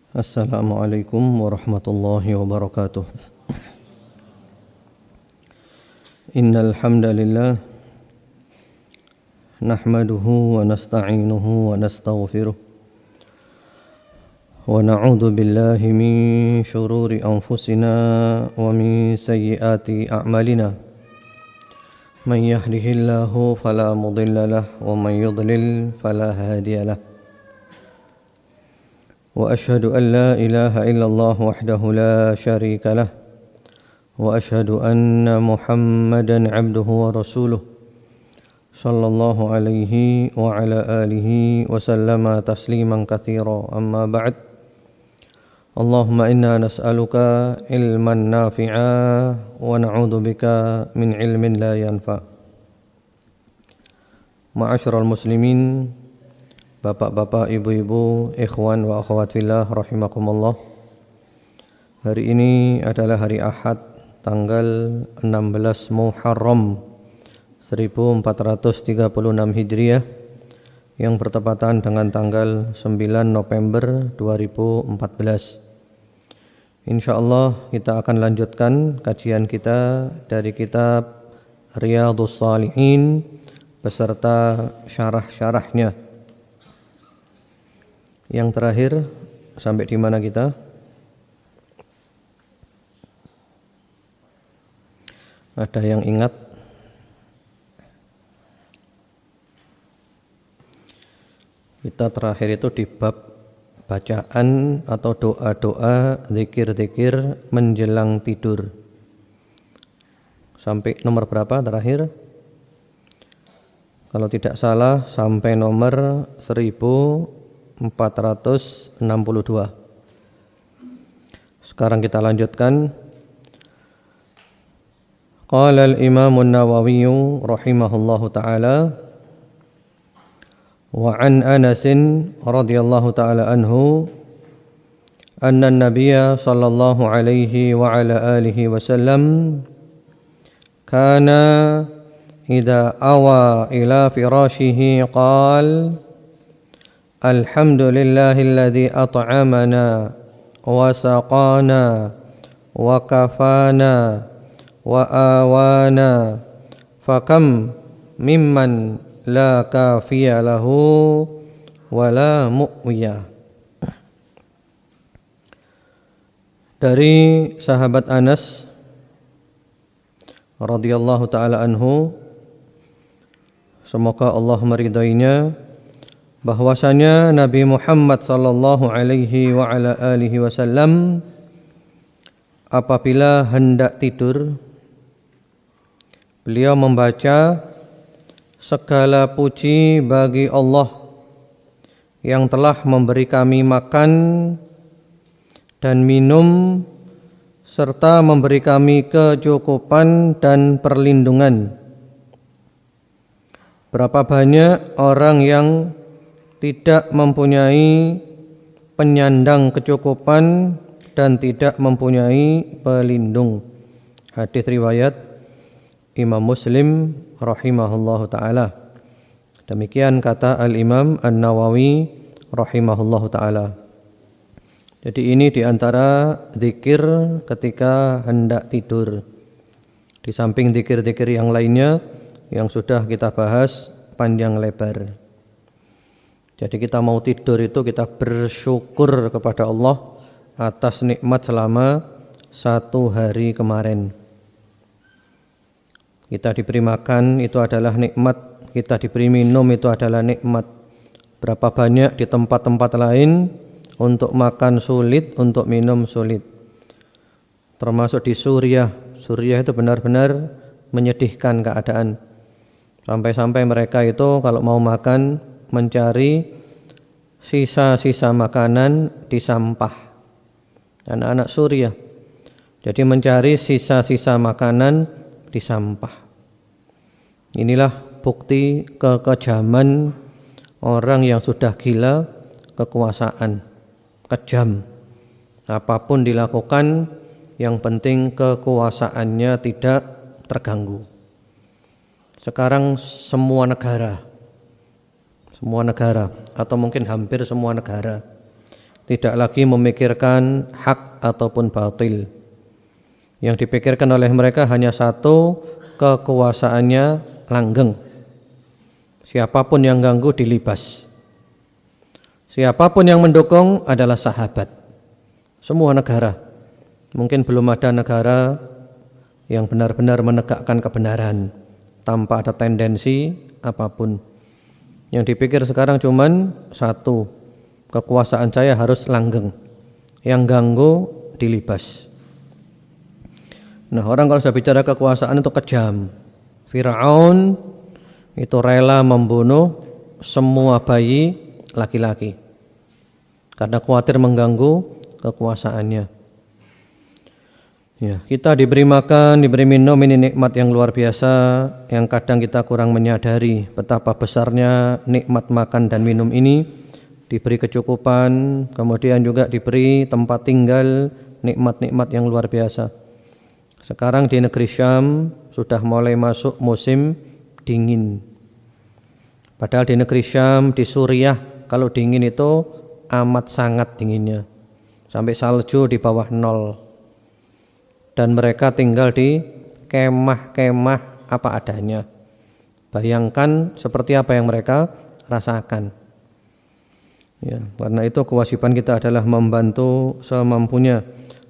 Assalamualaikum warahmatullahi wabarakatuh. Innal hamdalillah nahmaduhu wa nasta'inuhu wa nastaghfiruh wa na'udzu billahi min shururi anfusina wa min sayyiati a'malina. Man yahdihillahu fala mudilla lahu wa man yudlil fala hadiya lahu. وأشهد أن لا إله إلا الله وحده لا شريك له وأشهد أن محمدا عبده ورسوله صلى الله عليه وعلى آله وسلم تسليما كثيرا أما بعد اللهم إنا نسألك علما نافعا ونعوذ بك من علم لا ينفع. Ma'asyiral muslimin, bapak-bapak, ibu-ibu, ikhwan wa akhwat fillah rahimakumullah. Hari ini adalah hari Ahad tanggal 16 Muharram 1436 Hijriah yang bertepatan dengan tanggal 9 November 2014. Insyaallah kita akan lanjutkan kajian kita dari kitab Riyadhus Shalihin beserta syarah-syarahnya. Yang terakhir sampai di mana kita? Ada yang ingat? Kita terakhir itu di bab bacaan atau doa-doa, zikir-zikir menjelang tidur. Sampai nomor berapa terakhir? Kalau tidak salah sampai nomor 1462. Sekarang kita lanjutkan. Qala al-Imam an-Nawawi rahimahullahu taala wa an Anas radhiyallahu taala anhu anna an-nabiy sallallahu alaihi wa ala alihi wasallam kana idza awa ila firashihi qala Alhamdulillahilladzi at'amana wa saqana wa kafana wa awana fakam mimman la kafiya lahu wa la mu'wiya. Dari sahabat Anas radhiyallahu taala anhu, semoga Allah meridainya, bahwasanya Nabi Muhammad sallallahu alaihi wa ala alihi wasallam apabila hendak tidur, beliau membaca segala puji bagi Allah yang telah memberi kami makan dan minum serta memberi kami kecukupan dan perlindungan. Berapa banyak orang yang tidak mempunyai penyandang kecukupan dan tidak mempunyai pelindung. Hadis riwayat Imam Muslim rahimahullahu taala. Demikian kata Al-Imam An-Nawawi rahimahullahu taala. Jadi ini diantara zikir ketika hendak tidur. Di samping zikir-zikir yang lainnya yang sudah kita bahas panjang lebar. Jadi kita mau tidur itu kita bersyukur kepada Allah atas nikmat selama 1 hari kemarin. Kita diberi makan itu adalah nikmat, kita diberi minum itu adalah nikmat. Berapa banyak di tempat-tempat lain untuk makan sulit, untuk minum sulit. Termasuk di Suriah. Suriah itu benar-benar menyedihkan keadaan. Sampai-sampai mereka itu kalau mau makan mencari sisa-sisa makanan di sampah. Anak-anak Suriah. Jadi mencari sisa-sisa makanan di sampah. Inilah bukti kekejaman orang yang sudah gila kekuasaan. Kejam. Apapun dilakukan, yang penting kekuasaannya tidak terganggu. Sekarang semua negara atau mungkin hampir semua negara tidak lagi memikirkan hak ataupun batil. Yang dipikirkan oleh mereka hanya satu, kekuasaannya langgeng. Siapapun yang ganggu dilibas. Siapapun yang mendukung adalah sahabat. Semua negara. Mungkin belum ada negara yang benar-benar menegakkan kebenaran tanpa ada tendensi apapun. Yang dipikir sekarang cuman satu, kekuasaan saya harus langgeng. Yang ganggu dilibas. Nah, orang kalau sudah bicara kekuasaan itu kejam. Firaun itu rela membunuh semua bayi laki-laki karena khawatir mengganggu kekuasaannya. Ya, kita diberi makan, diberi minum, ini nikmat yang luar biasa yang kadang kita kurang menyadari betapa besarnya nikmat makan dan minum ini. Diberi kecukupan, kemudian juga diberi tempat tinggal, nikmat-nikmat yang luar biasa. Sekarang di negeri Syam sudah mulai masuk musim dingin. Padahal di negeri Syam, di Suriah, kalau dingin itu amat sangat dinginnya. Sampai salju di bawah 0. Dan mereka tinggal di kemah-kemah apa adanya. Bayangkan seperti apa yang mereka rasakan. Ya, karena itu kewajiban kita adalah membantu semampunya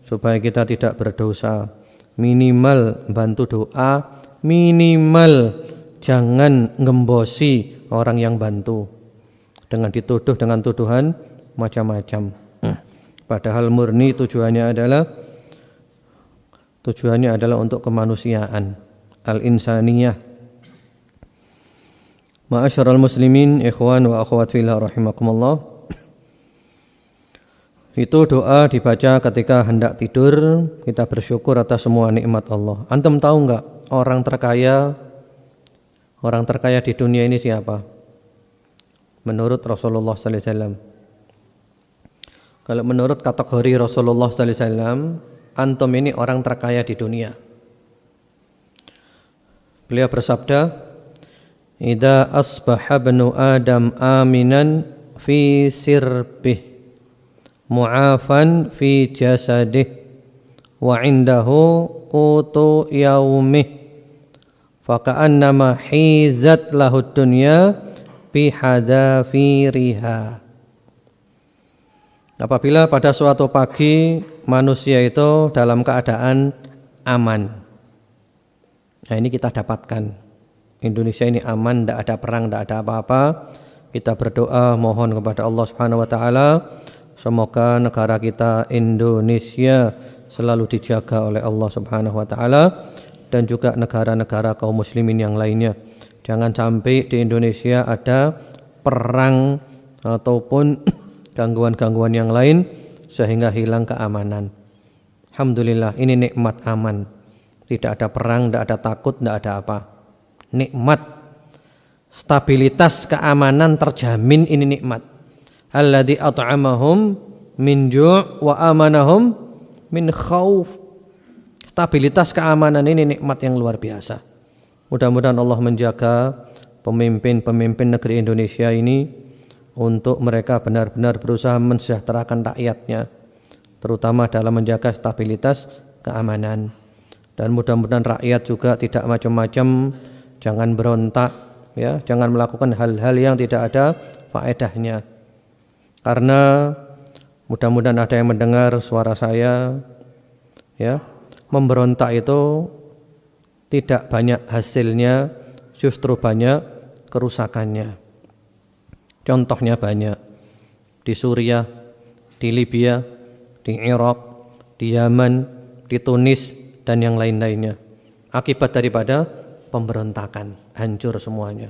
supaya kita tidak berdosa. Minimal bantu doa, minimal jangan ngembosi orang yang bantu dengan dituduh dengan tuduhan macam-macam. Padahal murni tujuannya adalah untuk kemanusiaan, al-insaniyah. Ma'asyiral muslimin, ikhwan wa akhwat fillah rahimakumullah. Itu doa dibaca ketika hendak tidur, kita bersyukur atas semua nikmat Allah. Antum tahu enggak orang terkaya di dunia ini siapa? Menurut Rasulullah sallallahu alaihi wasallam. Kalau menurut kategori Rasulullah sallallahu alaihi wasallam, antum ini orang terkaya di dunia. Beliau bersabda, "Idza asbaha ibnu Adam aminan fi sirbih, mu'afan fi jasadih, wa indahu qutu yaumih, faka'annama hizat lahud dunya bihadafiriha." Apabila pada suatu pagi manusia itu dalam keadaan aman. Nah, ini kita dapatkan. Indonesia ini aman, tidak ada perang, tidak ada apa-apa. Kita berdoa mohon kepada Allah Subhanahu wa taala semoga negara kita Indonesia selalu dijaga oleh Allah Subhanahu wa taala dan juga negara-negara kaum muslimin yang lainnya. Jangan sampai di Indonesia ada perang ataupun gangguan-gangguan yang lain sehingga hilang keamanan. Alhamdulillah, ini nikmat aman. Tidak ada perang, tidak ada takut, tidak ada apa. Nikmat. Stabilitas keamanan terjamin, ini nikmat. Alladzi at'amahum min ju' wa amanahum min khauf. Stabilitas keamanan ini nikmat yang luar biasa. Mudah-mudahan Allah menjaga pemimpin-pemimpin negeri Indonesia ini untuk mereka benar-benar berusaha mensejahterakan rakyatnya, terutama dalam menjaga stabilitas keamanan. Dan mudah-mudahan rakyat juga tidak macam-macam, jangan berontak, ya, jangan melakukan hal-hal yang tidak ada faedahnya. Karena mudah-mudahan ada yang mendengar suara saya, ya, memberontak itu tidak banyak hasilnya, justru banyak kerusakannya. Contohnya banyak di Suriah, di Libya, di Irak, di Yaman, di Tunis dan yang lain-lainnya. Akibat daripada pemberontakan, hancur semuanya.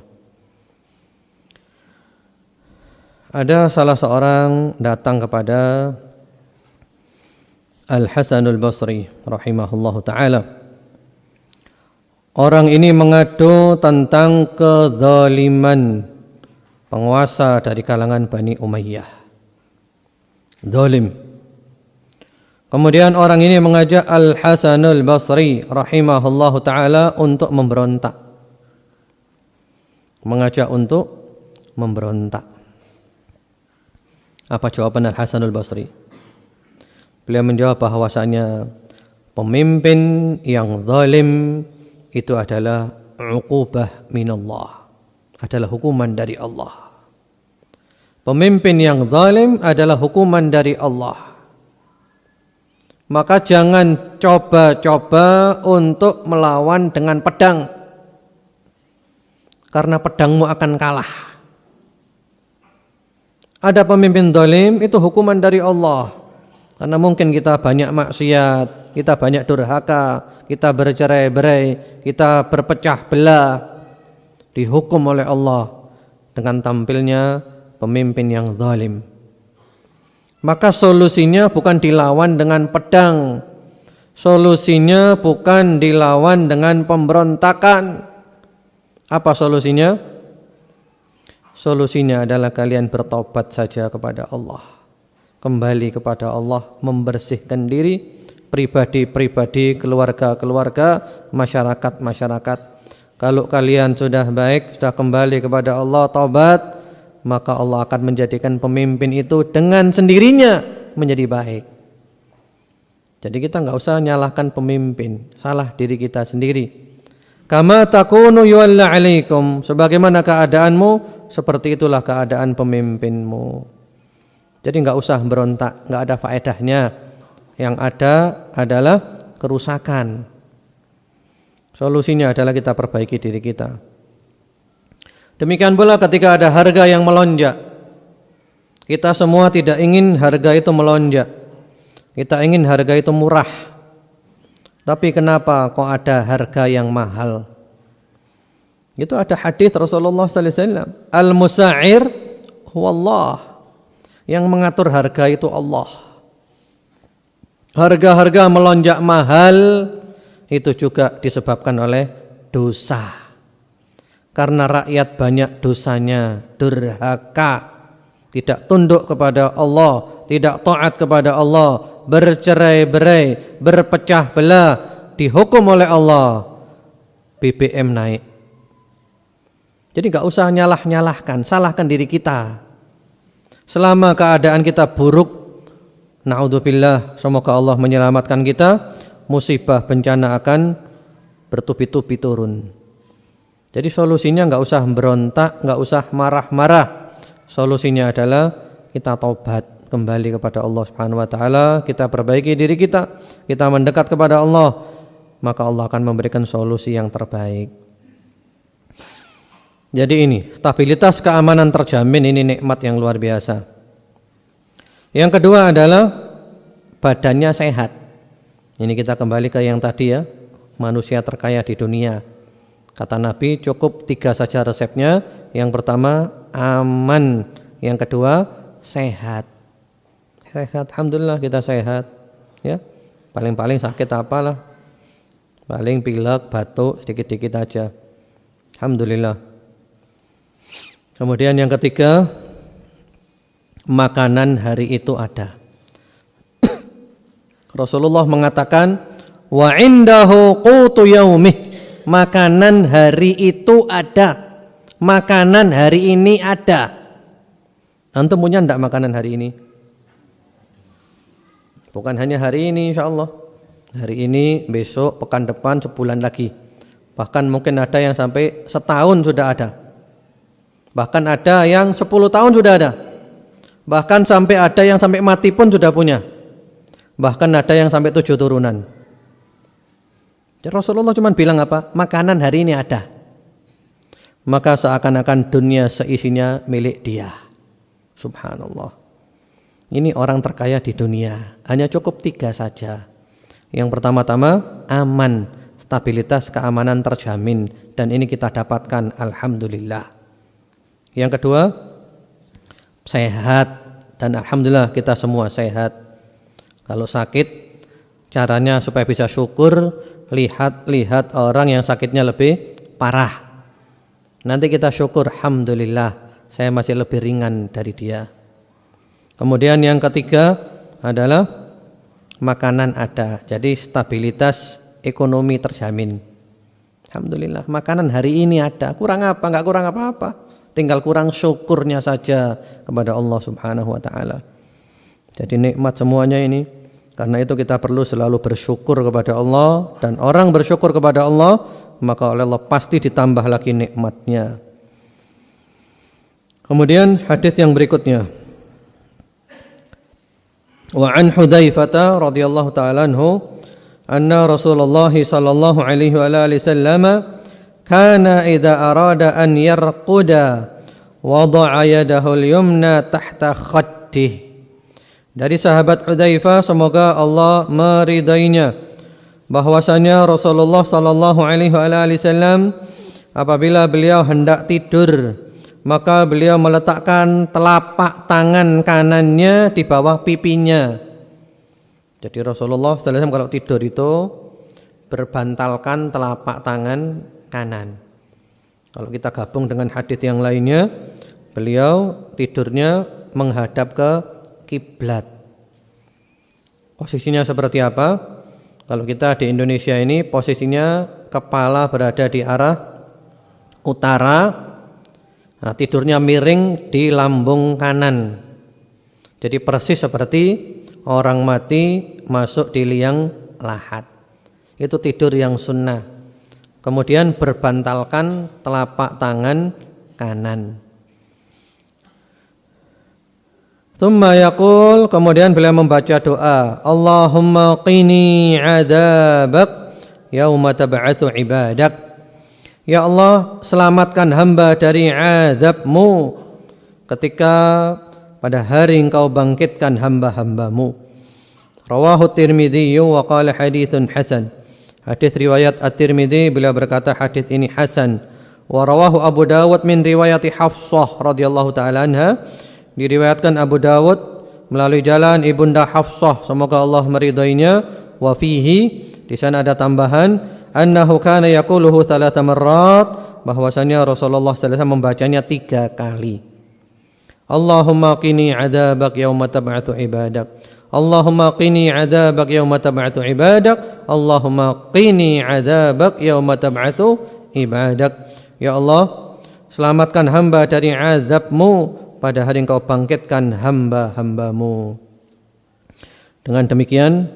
Ada salah seorang datang kepada Al-Hasanul Basri rahimahullahu taala. Orang ini mengadu tentang kezaliman penguasa dari kalangan Bani Umayyah. Zalim. Kemudian orang ini mengajak Al-Hasanul Basri rahimahullahu taala untuk memberontak. Mengajak untuk memberontak. Apa jawaban Al-Hasanul Basri? Beliau menjawab bahwasanya pemimpin yang zalim itu adalah uqubah minallah, adalah hukuman dari Allah. Pemimpin yang zalim adalah hukuman dari Allah. Maka jangan coba-coba untuk melawan dengan pedang, karena pedangmu akan kalah. Ada pemimpin zalim itu hukuman dari Allah. Karena mungkin kita banyak maksiat, kita banyak durhaka, kita bercerai-berai, kita berpecah belah, dihukum oleh Allah dengan tampilnya pemimpin yang zalim. Maka solusinya bukan dilawan dengan pedang, solusinya bukan dilawan dengan pemberontakan. Apa solusinya? Solusinya adalah kalian bertobat saja kepada Allah, kembali kepada Allah, membersihkan diri, pribadi-pribadi, keluarga-keluarga, masyarakat-masyarakat. Kalau kalian sudah baik, sudah kembali kepada Allah, taubat, maka Allah akan menjadikan pemimpin itu dengan sendirinya menjadi baik. Jadi kita nggak usah nyalahkan pemimpin, salah diri kita sendiri. Kama takunu yuwalla alaikum, sebagaimana keadaanmu, seperti itulah keadaan pemimpinmu. Jadi nggak usah berontak, nggak ada faedahnya. Yang ada adalah kerusakan. Solusinya adalah kita perbaiki diri kita. Demikian pula ketika ada harga yang melonjak, kita semua tidak ingin harga itu melonjak. Kita ingin harga itu murah. Tapi kenapa kok ada harga yang mahal? Itu ada hadis Rasulullah sallallahu alaihi wasallam, al-musa'ir huwallah. Yang mengatur harga itu Allah. Harga-harga melonjak mahal itu juga disebabkan oleh dosa. Karena rakyat banyak dosanya, durhaka, tidak tunduk kepada Allah, tidak taat kepada Allah, bercerai-berai, berpecah belah, dihukum oleh Allah, BBM naik. Jadi gak usah nyalah-nyalahkan, salahkan diri kita. Selama keadaan kita buruk, na'udzubillah, semoga Allah menyelamatkan kita, musibah bencana akan bertubi-tubi turun. Jadi solusinya gak usah berontak, gak usah marah-marah. Solusinya adalah kita taubat, kembali kepada Allah Subhanahu wa taala, kita perbaiki diri kita mendekat kepada Allah, maka Allah akan memberikan solusi yang terbaik. Jadi ini, stabilitas keamanan terjamin, ini nikmat yang luar biasa. Yang kedua adalah badannya sehat. Ini kita kembali ke yang tadi ya, manusia terkaya di dunia. Kata Nabi cukup 3 saja resepnya. Yang pertama aman, yang kedua sehat. Sehat, alhamdulillah kita sehat. Ya, paling-paling sakit apalah, paling pilek, batuk sedikit-sedikit aja. Alhamdulillah. Kemudian yang ketiga, makanan hari itu ada. Rasulullah mengatakan, wa indahu qutu yaumih, makanan hari itu ada. Makanan hari ini ada. Antum punya enggak makanan hari ini? Bukan hanya hari ini insyaallah. Hari ini, besok, pekan depan, sebulan lagi. Bahkan mungkin ada yang sampai setahun sudah ada. Bahkan ada yang 10 tahun sudah ada. Bahkan sampai ada yang sampai mati pun sudah punya. Bahkan ada yang sampai 7 turunan. Jadi Rasulullah cuma bilang apa? Makanan hari ini ada. Maka seakan-akan dunia seisinya milik dia. Subhanallah. Ini orang terkaya di dunia. Hanya cukup 3 saja. Yang pertama-tama aman, stabilitas keamanan terjamin, dan ini kita dapatkan alhamdulillah. Yang kedua sehat, dan alhamdulillah kita semua sehat. Kalau sakit, caranya supaya bisa syukur, lihat orang yang sakitnya lebih parah. Nanti kita syukur, alhamdulillah saya masih lebih ringan dari dia. Kemudian yang ketiga adalah makanan ada, jadi stabilitas ekonomi terjamin. Alhamdulillah, makanan hari ini ada. Kurang apa? Enggak kurang apa-apa. Tinggal kurang syukurnya saja kepada Allah Subhanahu wa taala. Jadi nikmat semuanya ini. Karena itu kita perlu selalu bersyukur kepada Allah, dan orang bersyukur kepada Allah maka oleh Allah pasti ditambah lagi nikmatnya. Kemudian hadis yang berikutnya. Wa an Hudzaifah radhiyallahu ta'ala anhu anna Rasulullah sallallahu alaihi wa alihi wasallam kana idza arada an yarquda wada'a yadahu al-yumna tahta khaddih. Dari sahabat Hudzaifah, semoga Allah meridainya, bahwasanya Rasulullah sallallahu alaihi wasallam apabila beliau hendak tidur, maka beliau meletakkan telapak tangan kanannya di bawah pipinya. Jadi Rasulullah sallallahu alaihi wasallam kalau tidur itu berbantalkan telapak tangan kanan. Kalau kita gabung dengan hadis yang lainnya, beliau tidurnya menghadap ke kiblat. Posisinya seperti apa? Kalau kita di Indonesia ini posisinya kepala berada di arah utara, nah, tidurnya miring di lambung kanan. Jadi persis seperti orang mati masuk di liang lahat. Itu tidur yang sunnah. Kemudian berbantalkan telapak tangan kanan. Tsumma yaqul, kemudian beliau membaca doa, Allahumma qini adzabak yauma tab'atsu ibadak. Ya Allah, selamatkan hamba dari azabmu ketika pada hari engkau bangkitkan hamba-hambamu. Rawahu Tirmidzi wa qala haditsun hasan. Hadis riwayat At-Tirmidzi, beliau berkata hadis ini hasan. Wa rawahu Abu Dawud min riwayati Hafsah radhiyallahu taala anha. Diriwayatkan Abu Dawud melalui jalan Ibunda Hafsah, semoga Allah meridainya. Wa fihi, di sana ada tambahan, annahu kana yaquluhu 3 marrat, bahwasanya Rasulullah sallallahu alaihi wasallam membacanya 3 kali. Allahumma qini adzabak yauma tab'atsu ibadak. Allahumma qini adzabak yauma tab'atsu ibadak. Allahumma qini adzabak yauma tab'atsu ibadak. Ya Allah, selamatkan hamba dari azabmu pada hari engkau bangkitkan hamba-hambamu. Dengan demikian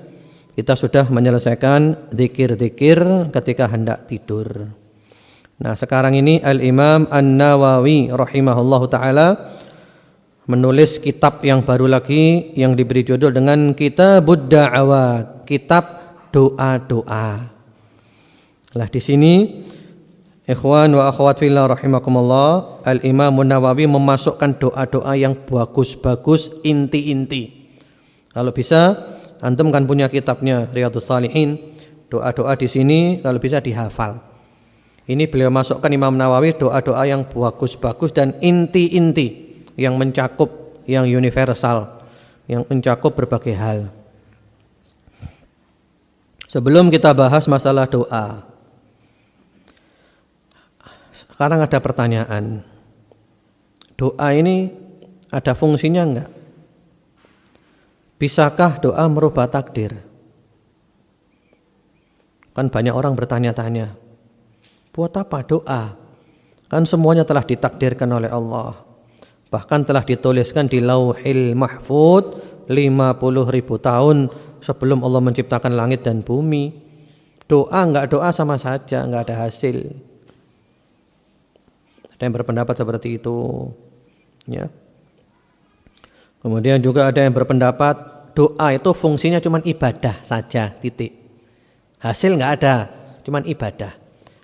kita sudah menyelesaikan zikir-zikir ketika hendak tidur. Nah, sekarang ini Al-Imam An-Nawawi rahimahullahu taala menulis kitab yang baru lagi yang diberi judul dengan Kitabud Da'awat, kitab doa-doa. Lah di sini ikhwan wa akhwat fillah rahimakumullah, Al-Imam An-Nawawi memasukkan doa-doa yang bagus-bagus, inti-inti. Kalau bisa antum kan punya kitabnya Riyadhus Shalihin, doa-doa di sini kalau bisa dihafal. Ini beliau masukkan Imam Nawawi doa-doa yang bagus-bagus dan inti-inti yang mencakup, yang universal, yang mencakup berbagai hal. Sebelum kita bahas masalah doa, sekarang ada pertanyaan, doa ini ada fungsinya enggak? Bisakah doa merubah takdir? Kan banyak orang bertanya-tanya, buat apa doa? Kan semuanya telah ditakdirkan oleh Allah. Bahkan telah dituliskan di Lauhil Mahfuz 50.000 tahun sebelum Allah menciptakan langit dan bumi. Doa enggak doa sama saja, enggak ada hasil. Ada yang berpendapat seperti itu, ya. Kemudian juga ada yang berpendapat doa itu fungsinya cuma ibadah saja, titik. Hasil enggak ada, cuma ibadah.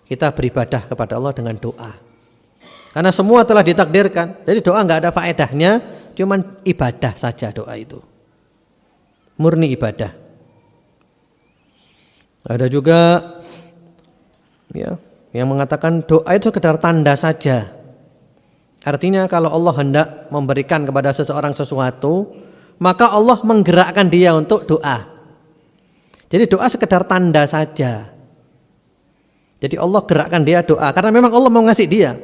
Kita beribadah kepada Allah dengan doa. Karena semua telah ditakdirkan, jadi doa enggak ada faedahnya, cuma ibadah saja doa itu. Murni ibadah. Ada juga ya yang mengatakan doa itu sekedar tanda saja. Artinya kalau Allah hendak memberikan kepada seseorang sesuatu, maka Allah menggerakkan dia untuk doa. Jadi doa sekedar tanda saja. Jadi Allah gerakkan dia doa karena memang Allah mau ngasih dia.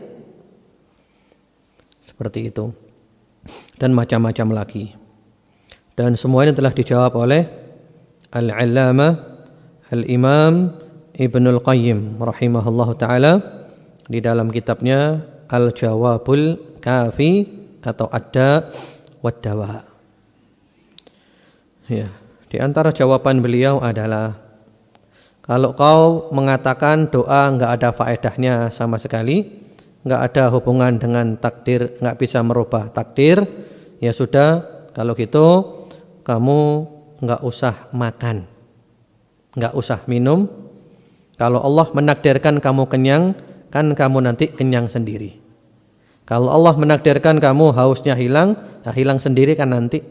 Seperti itu. Dan macam-macam lagi. Dan semua ini telah dijawab oleh Al-Allamah Al-Imam Ibnul Qayyim rahimahullahu taala di dalam kitabnya al-jawabul kafi atau ada wad-dawa. Ya, di antara jawaban beliau adalah kalau kau mengatakan doa enggak ada faedahnya sama sekali, enggak ada hubungan dengan takdir, enggak bisa merubah takdir, ya sudah, kalau gitu kamu enggak usah makan, enggak usah minum. Kalau Allah menakdirkan kamu kenyang, kan kamu nanti kenyang sendiri. Kalau Allah menakdirkan kamu hausnya hilang, ya hilang sendiri kan nanti.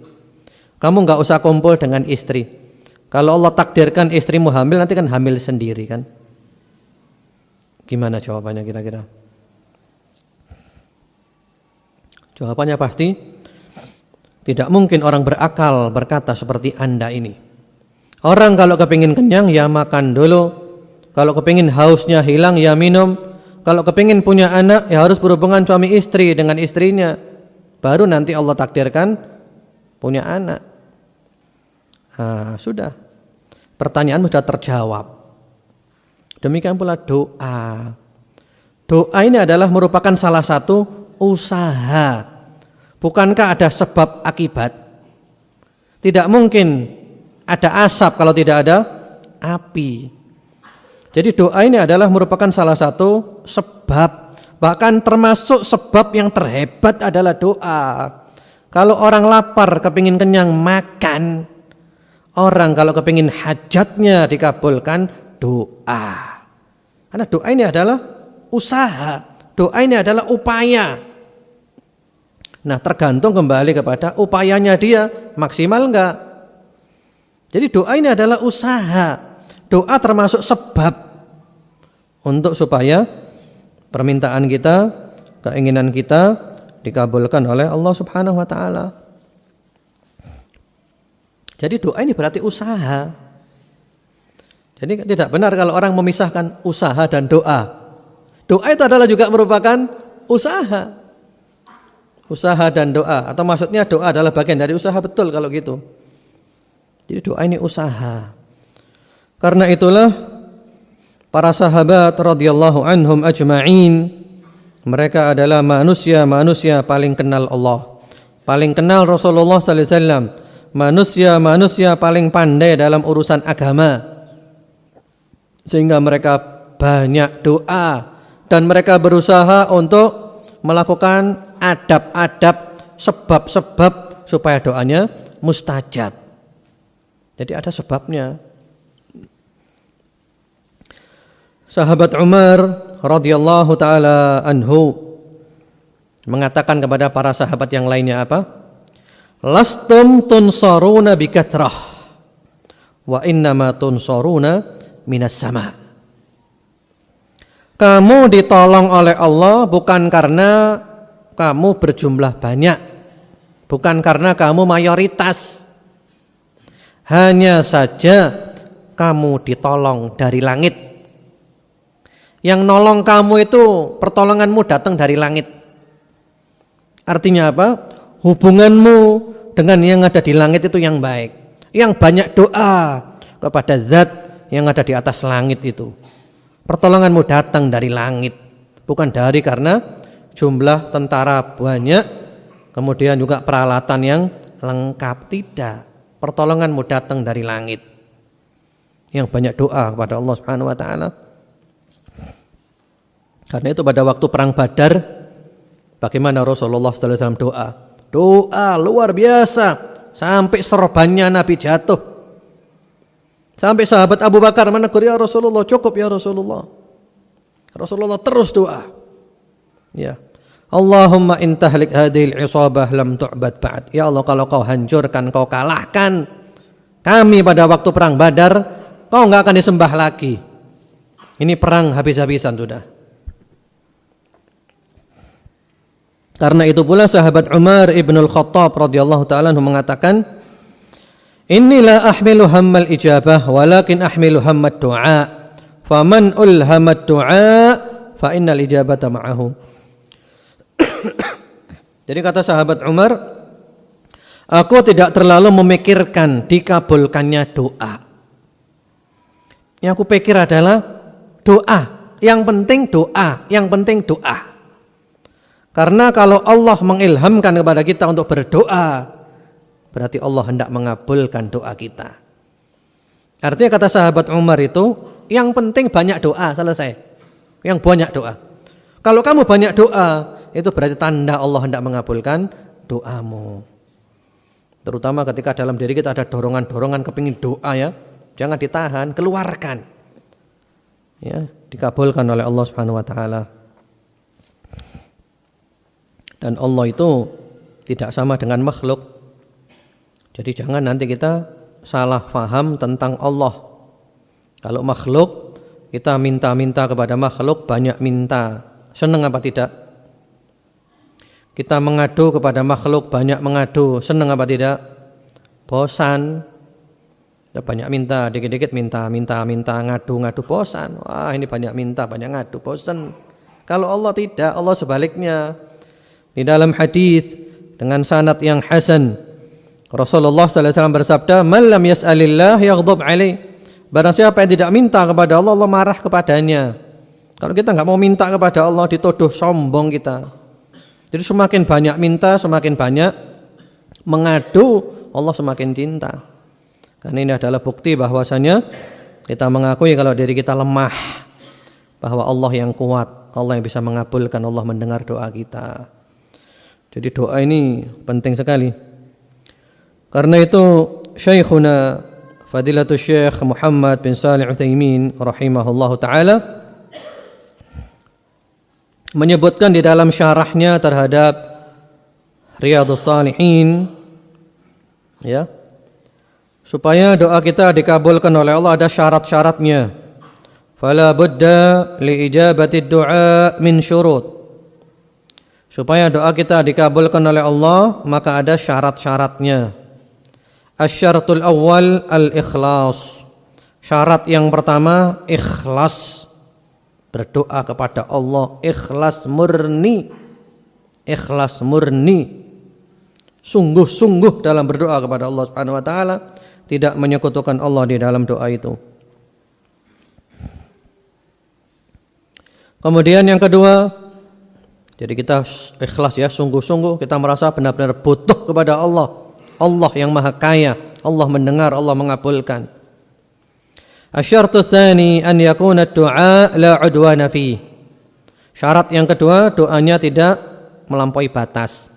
Kamu enggak usah kumpul dengan istri. Kalau Allah takdirkan istrimu hamil, nanti kan hamil sendiri kan. Gimana jawabannya kira-kira? Jawabannya pasti tidak mungkin orang berakal berkata seperti Anda ini. Orang kalau kepingin kenyang ya makan dulu. Kalau kepingin hausnya hilang ya minum. Kalau kepingin punya anak ya harus berhubungan suami istri dengan istrinya. Baru nanti Allah takdirkan punya anak. Nah, sudah. Pertanyaan sudah terjawab. Demikian pula doa. Doa ini adalah merupakan salah satu usaha. Bukankah ada sebab akibat? Tidak mungkin ada asap kalau tidak ada api. Jadi doa ini adalah merupakan salah satu sebab. Bahkan termasuk sebab yang terhebat adalah doa. Kalau orang lapar kepingin kenyang makan. Orang kalau kepingin hajatnya dikabulkan doa. Karena doa ini adalah usaha. Doa ini adalah upaya. Nah, tergantung kembali kepada upayanya dia maksimal enggak. Jadi doa ini adalah usaha. Doa termasuk sebab untuk supaya permintaan kita, keinginan kita dikabulkan oleh Allah Subhanahu wa taala. Jadi doa ini berarti usaha. Jadi tidak benar kalau orang memisahkan usaha dan doa. Doa itu adalah juga merupakan usaha. Usaha dan doa, atau maksudnya doa adalah bagian dari usaha, betul kalau gitu. Jadi doa ini usaha. Karena itulah para sahabat radhiyallahu anhum ajma'in, mereka adalah manusia paling kenal Allah, paling kenal Rasulullah sallallahu alaihi wasallam. Manusia paling pandai dalam urusan agama, sehingga mereka banyak doa dan mereka berusaha untuk melakukan adab-adab, sebab-sebab supaya doanya mustajab. Jadi ada sebabnya. Sahabat Umar radhiyallahu taala anhu mengatakan kepada para sahabat yang lainnya apa? Lastum tunsaruna bikatrah wa innama tunsaruna minas sama. Kamu ditolong oleh Allah bukan karena kamu berjumlah banyak, bukan karena kamu mayoritas. Hanya saja kamu ditolong dari langit. Yang nolong kamu itu pertolonganmu datang dari langit. Artinya apa? Hubunganmu dengan yang ada di langit itu yang baik, yang banyak doa kepada zat yang ada di atas langit itu. Pertolonganmu datang dari langit, bukan dari karena jumlah tentara banyak, kemudian juga peralatan yang lengkap. Tidak, pertolonganmu datang dari langit, yang banyak doa kepada Allah Subhanahu wa taala. Karena itu pada waktu perang Badar, bagaimana Rasulullah sallallahu alaihi wasallam doa luar biasa, sampai serbannya Nabi jatuh, sampai sahabat Abu Bakar menegur, ya Rasulullah, cukup ya Rasulullah. Rasulullah terus doa, ya Allahumma intahlik hadhil isabah lam tu'bad ba'd. Ya Allah, kalau kau hancurkan, kau kalahkan kami pada waktu perang Badar, kau enggak akan disembah lagi. Ini perang habis-habisan sudah. Karena itu pula sahabat Umar ibn al-Khattab radhiyallahu ta'ala mengatakan, inni la ahmilu hammal ijabah walakin ahmilu hammad du'a, faman ulhamad du'a fa innal ijabata ma'ahu. Jadi kata sahabat Umar, aku tidak terlalu memikirkan dikabulkannya doa. Yang aku pikir adalah doa, yang penting doa, yang penting doa. Karena kalau Allah mengilhamkan kepada kita untuk berdoa, berarti Allah hendak mengabulkan doa kita. Artinya kata sahabat Umar itu, yang penting banyak doa, selesai. Yang banyak doa. Kalau kamu banyak doa, itu berarti tanda Allah hendak mengabulkan doamu. Terutama ketika dalam diri kita ada dorongan-dorongan kepingin doa ya, jangan ditahan, keluarkan. Ya, dikabulkan oleh Allah Subhanahu wa taala. Dan Allah itu tidak sama dengan makhluk. Jadi jangan nanti kita salah faham tentang Allah. Kalau makhluk, kita minta-minta kepada makhluk, banyak minta. Senang apa tidak? Kita mengadu kepada makhluk, banyak mengadu. Senang apa tidak? Bosan. Ya, banyak minta, dikit-dikit minta, ngadu, bosan. Wah, ini banyak minta, banyak ngadu, bosan. Kalau Allah tidak, Allah sebaliknya. Di dalam hadis dengan sanad yang hasan, Rasulullah sallallahu alaihi wasallam bersabda, "Man lam yas'alillah yaghdab alaih." Barang siapa yang tidak minta kepada Allah, Allah marah kepadanya. Kalau kita enggak mau minta kepada Allah, dituduh sombong kita. Jadi semakin banyak minta, semakin banyak mengadu, Allah semakin cinta. Karena ini adalah bukti bahwasanya kita mengakui kalau diri kita lemah, bahwa Allah yang kuat, Allah yang bisa mengabulkan, Allah mendengar doa kita. Jadi doa ini penting sekali. Karena itu Syekhuna Fadilatul Syekh Muhammad bin Shalih Utsaimin rahimahullahu taala menyebutkan di dalam syarahnya terhadap Riyadhus Shalihin, ya, supaya doa kita dikabulkan oleh Allah ada syarat-syaratnya. Fala budda li ijabati du'a min syurut. Supaya doa kita dikabulkan oleh Allah, maka ada syarat-syaratnya. Asy-syaratul awwal al-ikhlas. Syarat yang pertama ikhlas. Berdoa kepada Allah ikhlas murni. Ikhlas murni. Sungguh-sungguh dalam berdoa kepada Allah Subhanahu wa taala, tidak menyekutukan Allah di dalam doa itu. Kemudian yang kedua, jadi kita ikhlas ya, sungguh-sungguh kita merasa benar-benar butuh kepada Allah. Allah yang maha kaya, Allah mendengar, Allah mengabulkan. Asyartu tsani an yakuna ad-du'a la 'udwana fi. Syarat yang kedua, doanya tidak melampaui batas.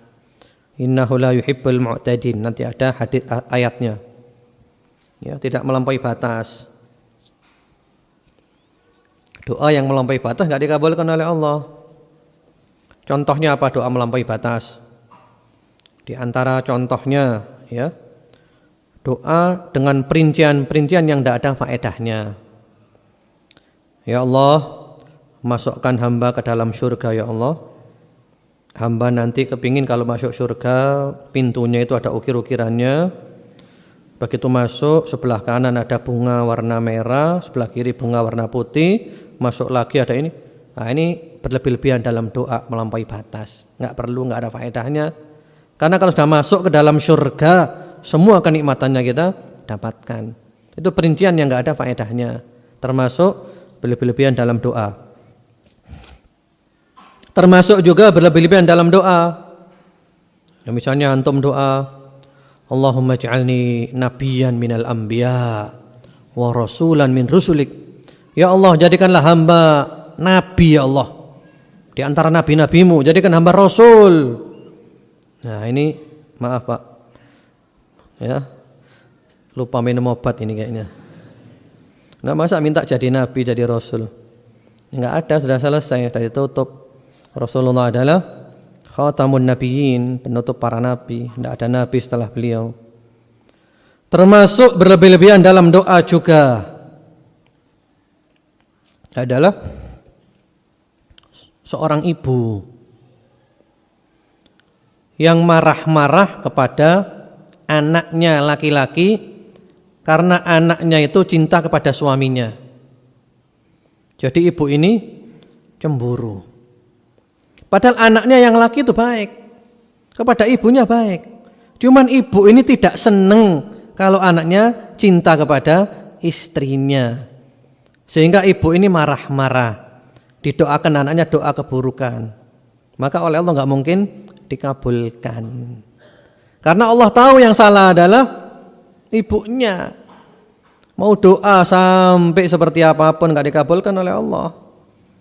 Innahu la yuhibbul mu'tadin. Nanti ada hadis ayatnya. Ya, tidak melampaui batas. Doa yang melampaui batas enggak dikabulkan oleh Allah. Contohnya apa doa melampaui batas? Di antara contohnya ya, doa dengan perincian-perincian yang tidak ada faedahnya. Ya Allah, masukkan hamba ke dalam surga ya Allah. Hamba nanti kepingin kalau masuk surga pintunya itu ada ukir-ukirannya. Begitu masuk sebelah kanan ada bunga warna merah, sebelah kiri bunga warna putih, masuk lagi ada ini. Nah ini berlebih-lebihan dalam doa melampaui batas. Enggak perlu, enggak ada faedahnya. Karena kalau sudah masuk ke dalam surga, semua kenikmatannya kita dapatkan. Itu perincian yang enggak ada faedahnya. Termasuk berlebih-lebihan dalam doa. Termasuk juga berlebih-lebihan dalam doa. Ya, misalnya antum doa, Allahumma ij'alni nabiyyan minal anbiya wa rasulan min rusulik. Ya Allah, jadikanlah hamba nabi ya Allah, di antara nabi-nabimu, jadikan hamba rasul. Nah ini maaf Pak, ya lupa minum obat ini kayaknya. Nah masa minta jadi nabi, jadi rasul? Enggak ada, sudah selesai, sudah ditutup. Rasulullah adalah khatamun nabiyyin, penutup para nabi, tidak ada nabi setelah beliau. Termasuk berlebih-lebihan dalam doa juga adalah seorang ibu yang marah-marah kepada anaknya laki-laki karena anaknya itu cinta kepada suaminya. Jadi ibu ini cemburu. Padahal anaknya yang laki itu baik, kepada ibunya baik. Cuman ibu ini tidak senang kalau anaknya cinta kepada istrinya. Sehingga ibu ini marah-marah. Didoakan anaknya doa keburukan. maka oleh Allah nggak mungkin dikabulkan. Karena Allah tahu yang salah adalah ibunya. Mau doa sampai seperti apapun nggak dikabulkan oleh Allah.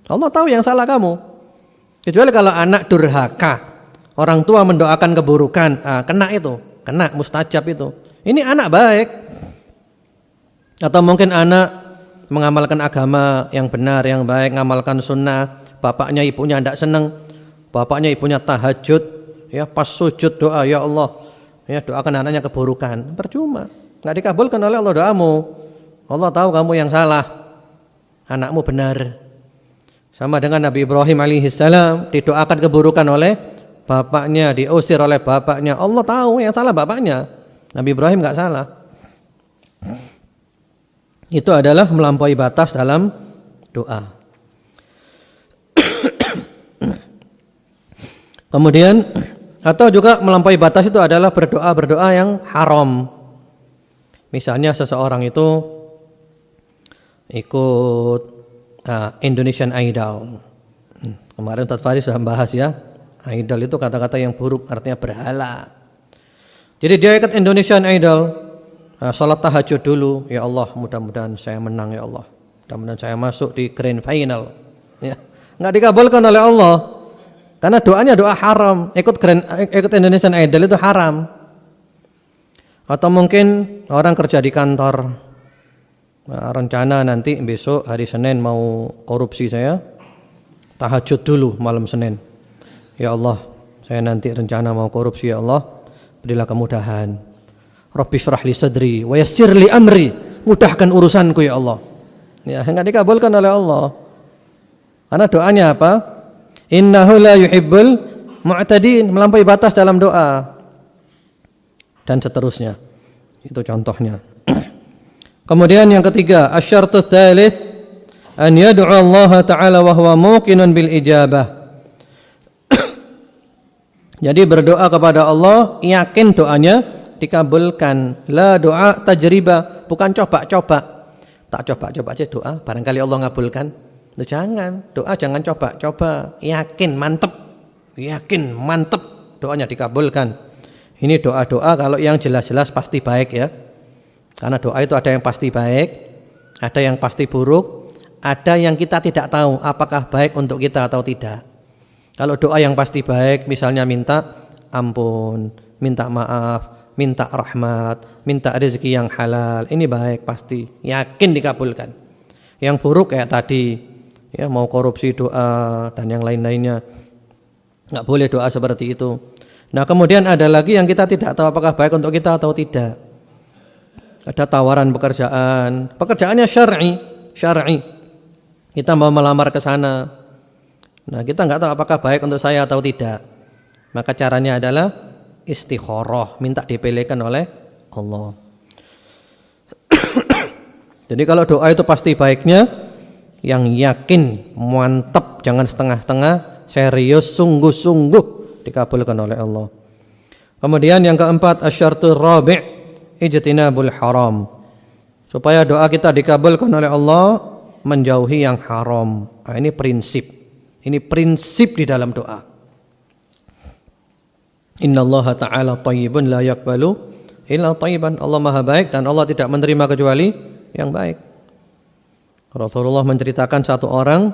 Allah tahu yang salah kamu. Kecuali kalau anak durhaka, orang tua mendoakan keburukan, kena itu, kena mustajab itu. Ini anak baik. Atau mungkin anak mengamalkan agama yang benar, yang baik, mengamalkan sunnah, bapaknya ibunya tidak senang, bapaknya ibunya tahajud, ya pas sujud doa, ya Allah, ya doakan anaknya keburukan, percuma, nggak dikabulkan oleh Allah doamu. Allah tahu kamu yang salah, anakmu benar. Sama dengan Nabi Ibrahim alaihissalam, didoakan keburukan oleh bapaknya, diusir oleh bapaknya. Allah tahu yang salah bapaknya, Nabi Ibrahim nggak salah. Itu adalah melampaui batas dalam doa. Kemudian atau juga melampaui batas itu adalah berdoa yang haram. Misalnya seseorang itu ikut Indonesian Idol. Kemarin Ustaz Faris sudah membahas ya. Idol itu kata-kata yang buruk, artinya berhala. Jadi dia ikut Indonesian Idol, salat tahajud dulu, ya Allah mudah-mudahan saya menang ya Allah, mudah-mudahan saya masuk di grand final. Ya, nggak dikabulkan oleh Allah karena doanya doa haram. Ikut Indonesian Idol itu haram. Atau mungkin orang kerja di kantor, rencana nanti besok hari Senin mau korupsi, saya tahajud dulu malam Senin. Ya Allah, saya nanti rencana mau korupsi, ya Allah berilah kemudahan. Rabbi shrah li sadri wa yassir li amri, mudahkan urusanku ya Allah. Ya, enggak dikabulkan oleh Allah. Karena doanya apa? Innahu la yuhibbul mu'tadin, melampaui batas dalam doa. Dan seterusnya. Itu contohnya. Kemudian yang ketiga, asyartu tsalits an yad'a Allah Ta'ala wa huwa muqinun bil ijabah. Jadi berdoa kepada Allah, yakin doanya dikabulkan. La doa tajriba, bukan coba-coba. Tak coba-coba aja doa, barangkali Allah ngabulkan. Jangan, doa jangan coba-coba, yakin mantep doanya dikabulkan. Ini doa-doa kalau yang jelas-jelas pasti baik ya. Karena doa itu ada yang pasti baik, ada yang pasti buruk, ada yang kita tidak tahu apakah baik untuk kita atau tidak. Kalau doa yang pasti baik, misalnya minta ampun, minta maaf, minta rahmat, minta rezeki yang halal, ini baik pasti, yakin dikabulkan. Yang buruk kayak tadi, ya mau korupsi doa dan yang lain-lainnya, nggak boleh doa seperti itu. Nah kemudian ada lagi yang kita tidak tahu apakah baik untuk kita atau tidak. Ada tawaran pekerjaan, pekerjaannya syar'i. Kita mau melamar ke sana. Nah, kita enggak tahu apakah baik untuk saya atau tidak. Maka caranya adalah istikharah, minta dipilihkan oleh Allah. Jadi kalau doa itu pasti baiknya yang yakin, mantap, jangan setengah-setengah, serius, sungguh-sungguh dikabulkan oleh Allah. Kemudian yang keempat, asyartu rabi' ijtinabul haram. Supaya doa kita dikabulkan oleh Allah, menjauhi yang haram. Nah, ini prinsip. Ini prinsip di dalam doa. Innallaha ta'ala thayyibun la yaqbalu illa thayyiban. Allah Maha baik dan Allah tidak menerima kecuali yang baik. Rasulullah menceritakan satu orang,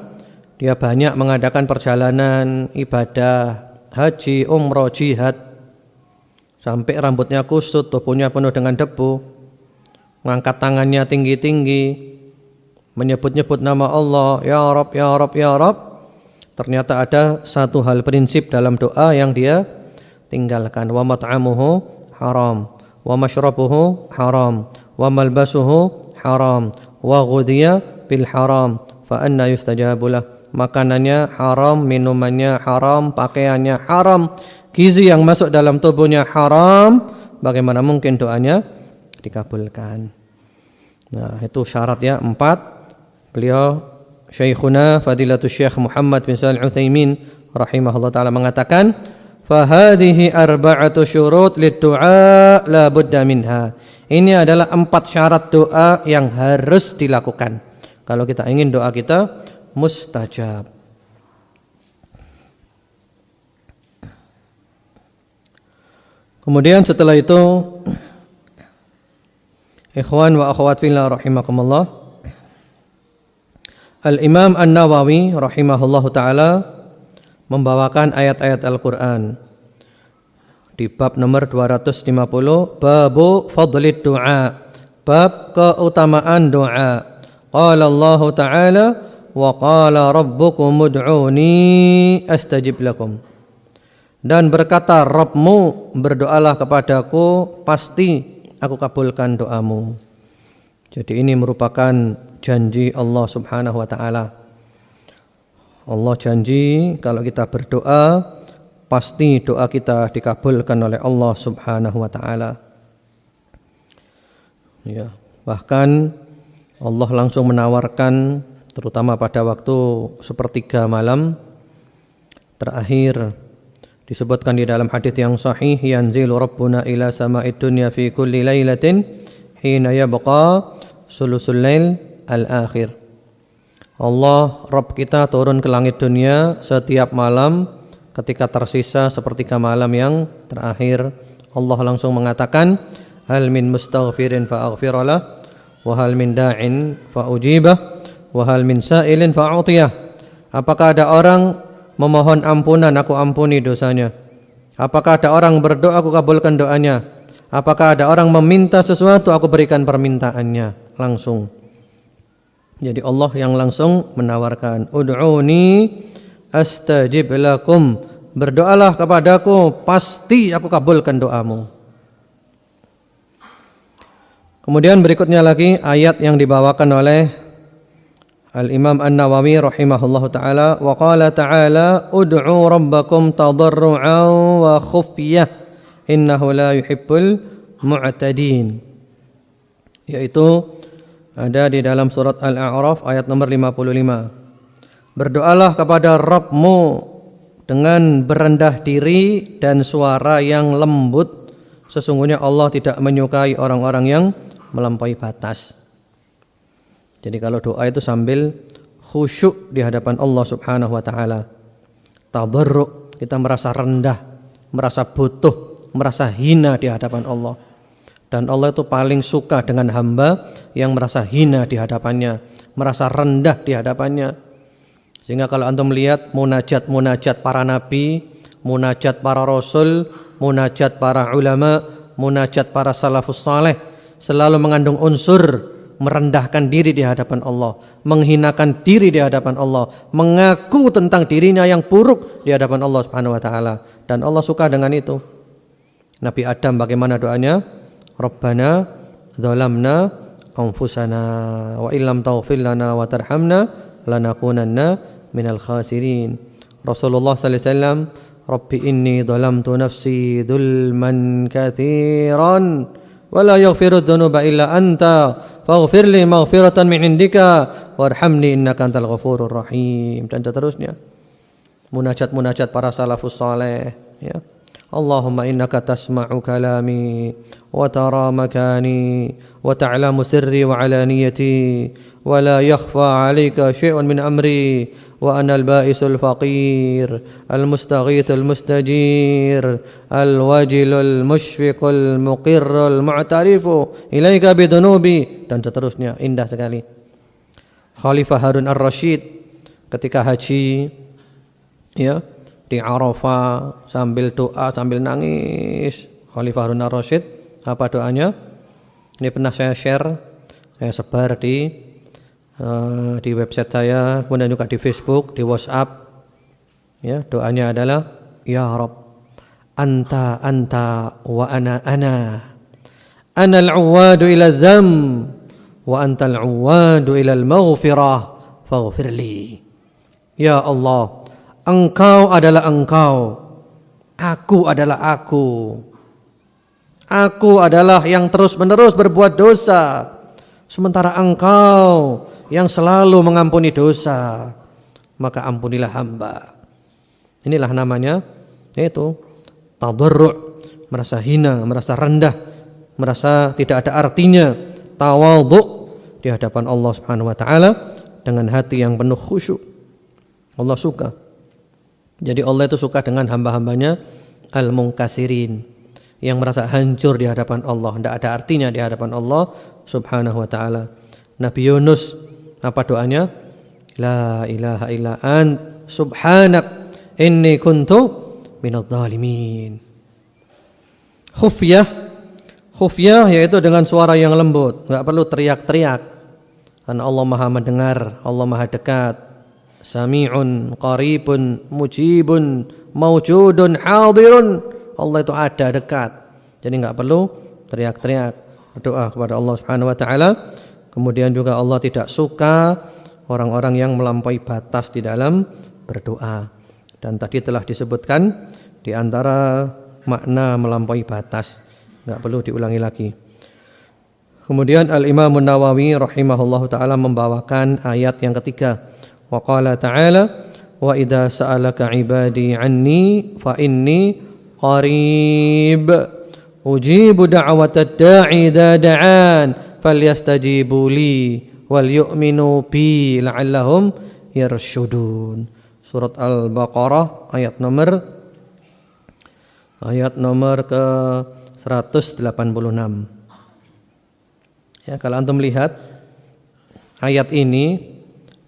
dia banyak mengadakan perjalanan ibadah, haji, umrah, jihad, sampai rambutnya kusut, tubuhnya penuh dengan debu, mengangkat tangannya tinggi-tinggi, menyebut-nyebut nama Allah, ya Rabb, ya Rabb, ya Rabb. Ternyata ada satu hal prinsip dalam doa yang dia tinggalkan. Wa mat'amuhu haram, wa mashrabuhu haram, wa malbasuhu haram, wa ghudhiya bil haram, fa anna yustajabu lah. Makanannya haram, minumannya haram, pakaiannya haram, gizi yang masuk dalam tubuhnya haram, bagaimana mungkin doanya dikabulkan? Nah, itu syarat ya, 4. Beliau Syekhuna Fadilatul Syekh Muhammad bin Shalih Al-Utsaimin rahimahullah taala mengatakan, fa hadhihi arba'atu syurut lid-du'a la budda minha. Ini adalah 4 syarat doa yang harus dilakukan kalau kita ingin doa kita mustajab. Kemudian setelah itu, ikhwan wa akhwat fillah rahimakumullah, Al-Imam An-Nawawi rahimahullahu taala membawakan ayat-ayat Al-Qur'an di bab nomor 250, babu fadlid du'a, bab keutamaan doa. Qala Allah taala wa qala rabbukum ud'uni astajib lakum. Dan berkata Rabbmu, berdoalah kepadaku, pasti aku kabulkan doamu. Jadi ini merupakan janji Allah subhanahu wa ta'ala. Allah janji kalau kita berdoa, pasti doa kita dikabulkan oleh Allah subhanahu wa ta'ala. Ya, bahkan Allah langsung menawarkan, terutama pada waktu sepertiga malam terakhir, disebutkan di dalam hadis yang sahih, yanzilu rabbuna ila sama'id dunya fi kulli lailatin hina yabqa sulusul lail al-akhir. Allah, Rabb kita turun ke langit dunia setiap malam ketika tersisa sepertiga malam yang terakhir. Allah langsung mengatakan, hal min mustaghfirin fa aghfiralah, wa hal min da'in fa ujibah, wa hal min sa'ilin fa a'tiyah. Apakah ada orang memohon ampunan, aku ampuni dosanya? Apakah ada orang berdoa, aku kabulkan doanya? Apakah ada orang meminta sesuatu, aku berikan permintaannya langsung. Jadi Allah yang langsung menawarkan, ud'uni astajib lakum, berdoalah kepadaku, pasti aku kabulkan doamu. Kemudian berikutnya lagi ayat yang dibawakan oleh Al-Imam An-Nawawi rahimahullahu ta'ala, wa qala ta'ala ud'u rabbakum tadarru'an wa khufyah innahu la yuhibbul mu'tadin. Yaitu ada di dalam surat Al-A'raf ayat nomor 55. Berdoalah kepada Rabbmu dengan berendah diri dan suara yang lembut, sesungguhnya Allah tidak menyukai orang-orang yang melampaui batas. Jadi kalau doa itu sambil khusyuk di hadapan Allah subhanahu wa ta'ala. Tadarru', kita merasa rendah, merasa butuh, merasa hina di hadapan Allah. Dan Allah itu paling suka dengan hamba yang merasa hina di hadapannya, merasa rendah di hadapannya. Sehingga kalau antum melihat munajat-munajat para nabi, munajat para rasul, munajat para ulama, munajat para salafus saleh, selalu mengandung unsur merendahkan diri di hadapan Allah, menghinakan diri di hadapan Allah, mengaku tentang dirinya yang buruk di hadapan Allah Subhanahu wa taala, dan Allah suka dengan itu. Nabi Adam bagaimana doanya? Rabbana dzalamna anfusana wa illam taghfir lana wa tarhamna lanakunanna minal khasirin. Rasulullah sallallahu alaihi wasallam, Rabbi inni dzalamtu nafsi dzulman katsiran wa la yaghfiru dzunuba illa anta faghfir li maghfiratan min indika warhamni innaka antal ghafurur rahim, dan seterusnya. Munajat-munajat para salafus saleh, ya. Allahumma innaka tasma'u kalami wa tara makani wa ta'lamu sirri wa alaniyati wa la yakhfa 'alaika syai'un min amri wa ana al-ba'isul faqir al-mustaghithul mustajir al-wajilul mushfiqul muqirrul mu'tarifu ilaika bidunubi, dan seterusnya. Indah sekali. Khalifah Harun ar-Rasyid ketika haji, ya, di Arafah sambil doa, sambil nangis. Khalifah Harun ar-Rasyid, apa doanya? Ini pernah saya share, saya sebar di website saya, kemudian juga di Facebook, di WhatsApp. Ya, doanya adalah, ya Rabb, anta wa ana ana al-uwadu ila dzam wa anta al-uwadu ila al-maghfirah faghfirli. Ya Allah, Engkau adalah Engkau, aku adalah aku. Aku adalah yang terus-menerus berbuat dosa, sementara Engkau yang selalu mengampuni dosa. Maka ampunilah hamba. Inilah namanya, yaitu tadarru', merasa hina, merasa rendah, merasa tidak ada artinya, tawadhu' di hadapan Allah Subhanahu wa taala dengan hati yang penuh khusyuk. Allah suka. Jadi Allah itu suka dengan hamba-hambanya al-munkasirin, yang merasa hancur di hadapan Allah, tidak ada artinya di hadapan Allah Subhanahu wa taala. Nabi Yunus apa doanya? La ilaha illa ant subhanak inni kuntu minadh dhalimin. Khufyah yaitu dengan suara yang lembut, enggak perlu teriak-teriak. Karena Allah Maha mendengar, Allah Maha dekat. Sami'un qaribun mujibun mawjudun hadirun. Allah itu ada, dekat. Jadi enggak perlu teriak-teriak. Berdoa kepada Allah Subhanahu wa taala. Kemudian juga Allah tidak suka orang-orang yang melampaui batas di dalam berdoa. Dan tadi telah disebutkan di antara makna melampaui batas, enggak perlu diulangi lagi. Kemudian Al-Imam An-Nawawi rahimahullahu taala membawakan ayat yang ketiga. Wa qala ta'ala wa idza sa'alaka 'ibadi 'anni fa inni qarib ujibu da'watad da'i idza da'an falyastajibu li wal yu'minu bi la'allahum yarshudun. Surat Al-Baqarah ayat nomor ke 186. Ya, kalau antum lihat ayat ini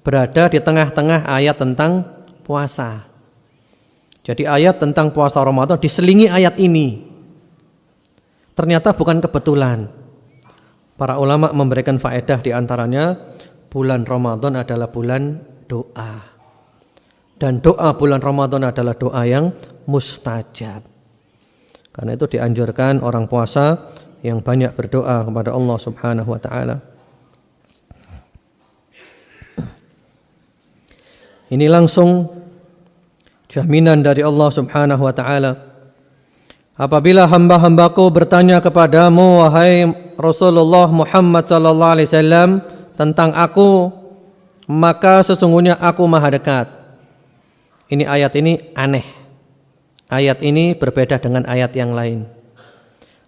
berada di tengah-tengah ayat tentang puasa. Jadi ayat tentang puasa Ramadan diselingi ayat ini. Ternyata bukan kebetulan. Para ulama memberikan faedah di antaranya bulan Ramadan adalah bulan doa. Dan doa bulan Ramadan adalah doa yang mustajab. Karena itu dianjurkan orang puasa yang banyak berdoa kepada Allah Subhanahu wa taala. Ini langsung jaminan dari Allah Subhanahu wa taala. Apabila hamba-hambaku bertanya kepadamu wahai Rasulullah Muhammad sallallahu alaihi wasallam tentang aku, maka sesungguhnya aku Maha dekat. Ini ayat ini aneh. Ayat ini berbeda dengan ayat yang lain.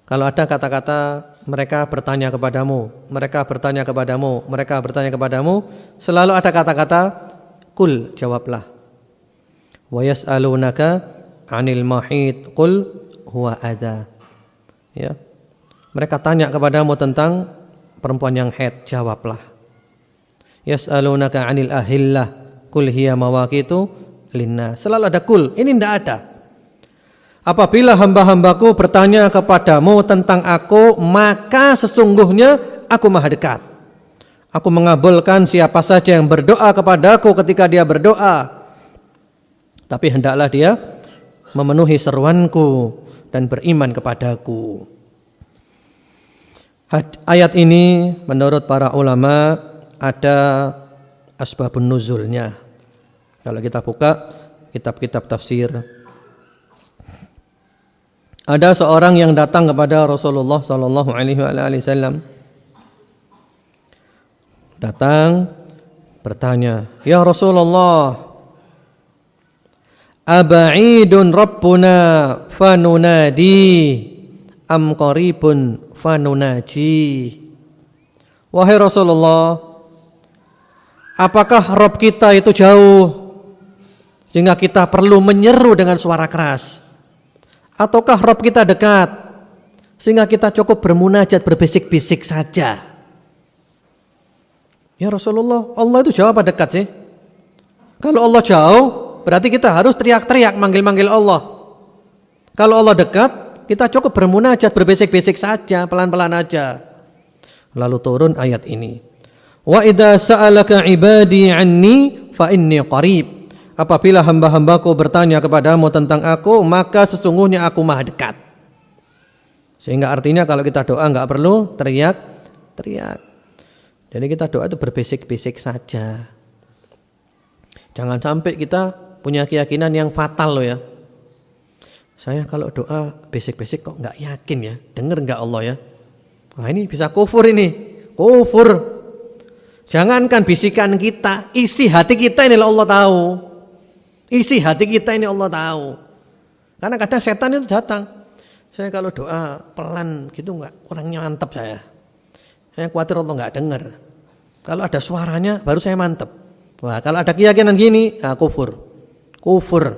Kalau ada kata-kata mereka bertanya kepadamu, mereka bertanya kepadamu, mereka bertanya kepadamu, selalu ada kata-kata kul, jawablah. Wa yas'alunaka 'anil mahid qul huwa adza. Ya. Mereka tanya kepadamu tentang perempuan yang haid, jawablah. Yas'alunaka 'anil ahillah qul hiya mawaqitu linnas. Selalu ada kul, ini tidak ada. Apabila hamba-hambaku bertanya kepadamu tentang aku, maka sesungguhnya aku Maha dekat. Aku mengabulkan siapa saja yang berdoa kepadaku ketika dia berdoa. Tapi hendaklah dia memenuhi seruanku dan beriman kepadaku. Ayat ini menurut para ulama ada asbabun nuzulnya. Kalau kita buka kitab-kitab tafsir, ada seorang yang datang kepada Rasulullah sallallahu alaihi wasallam. Datang bertanya, "Ya Rasulullah, aba'idun rabbuna fanunadi am qaribun fanunaji?" Wahai Rasulullah, apakah Rabb kita itu jauh sehingga kita perlu menyeru dengan suara keras? Ataukah Rabb kita dekat sehingga kita cukup bermunajat, berbisik-bisik saja? Ya Rasulullah, Allah itu jauh apa dekat sih? Kalau Allah jauh, berarti kita harus teriak-teriak manggil-manggil Allah. Kalau Allah dekat, kita cukup bermunajat, berbisik-bisik saja, pelan-pelan aja. Lalu turun ayat ini. Wa idza sa'alaka 'ibadi 'anni fa inni qarib. Apabila hamba-hambaku bertanya kepadamu tentang aku, maka sesungguhnya aku Maha dekat. Sehingga artinya kalau kita doa enggak perlu teriak-teriak. Jadi kita doa itu berbisik-bisik saja. Jangan sampai kita punya keyakinan yang fatal loh ya. Saya kalau doa bisik-bisik kok enggak yakin ya. Dengar enggak Allah ya? Wah ini bisa kufur ini. Kufur. Jangankan bisikan kita, isi hati kita ini Allah tahu. Isi hati kita ini Allah tahu. Karena kadang setan itu datang. Saya kalau doa pelan gitu kurang mantap saya. Saya khawatir Allah enggak dengar. Kalau ada suaranya baru saya mantap. Wah, kalau ada keyakinan gini, kufur. Kufur.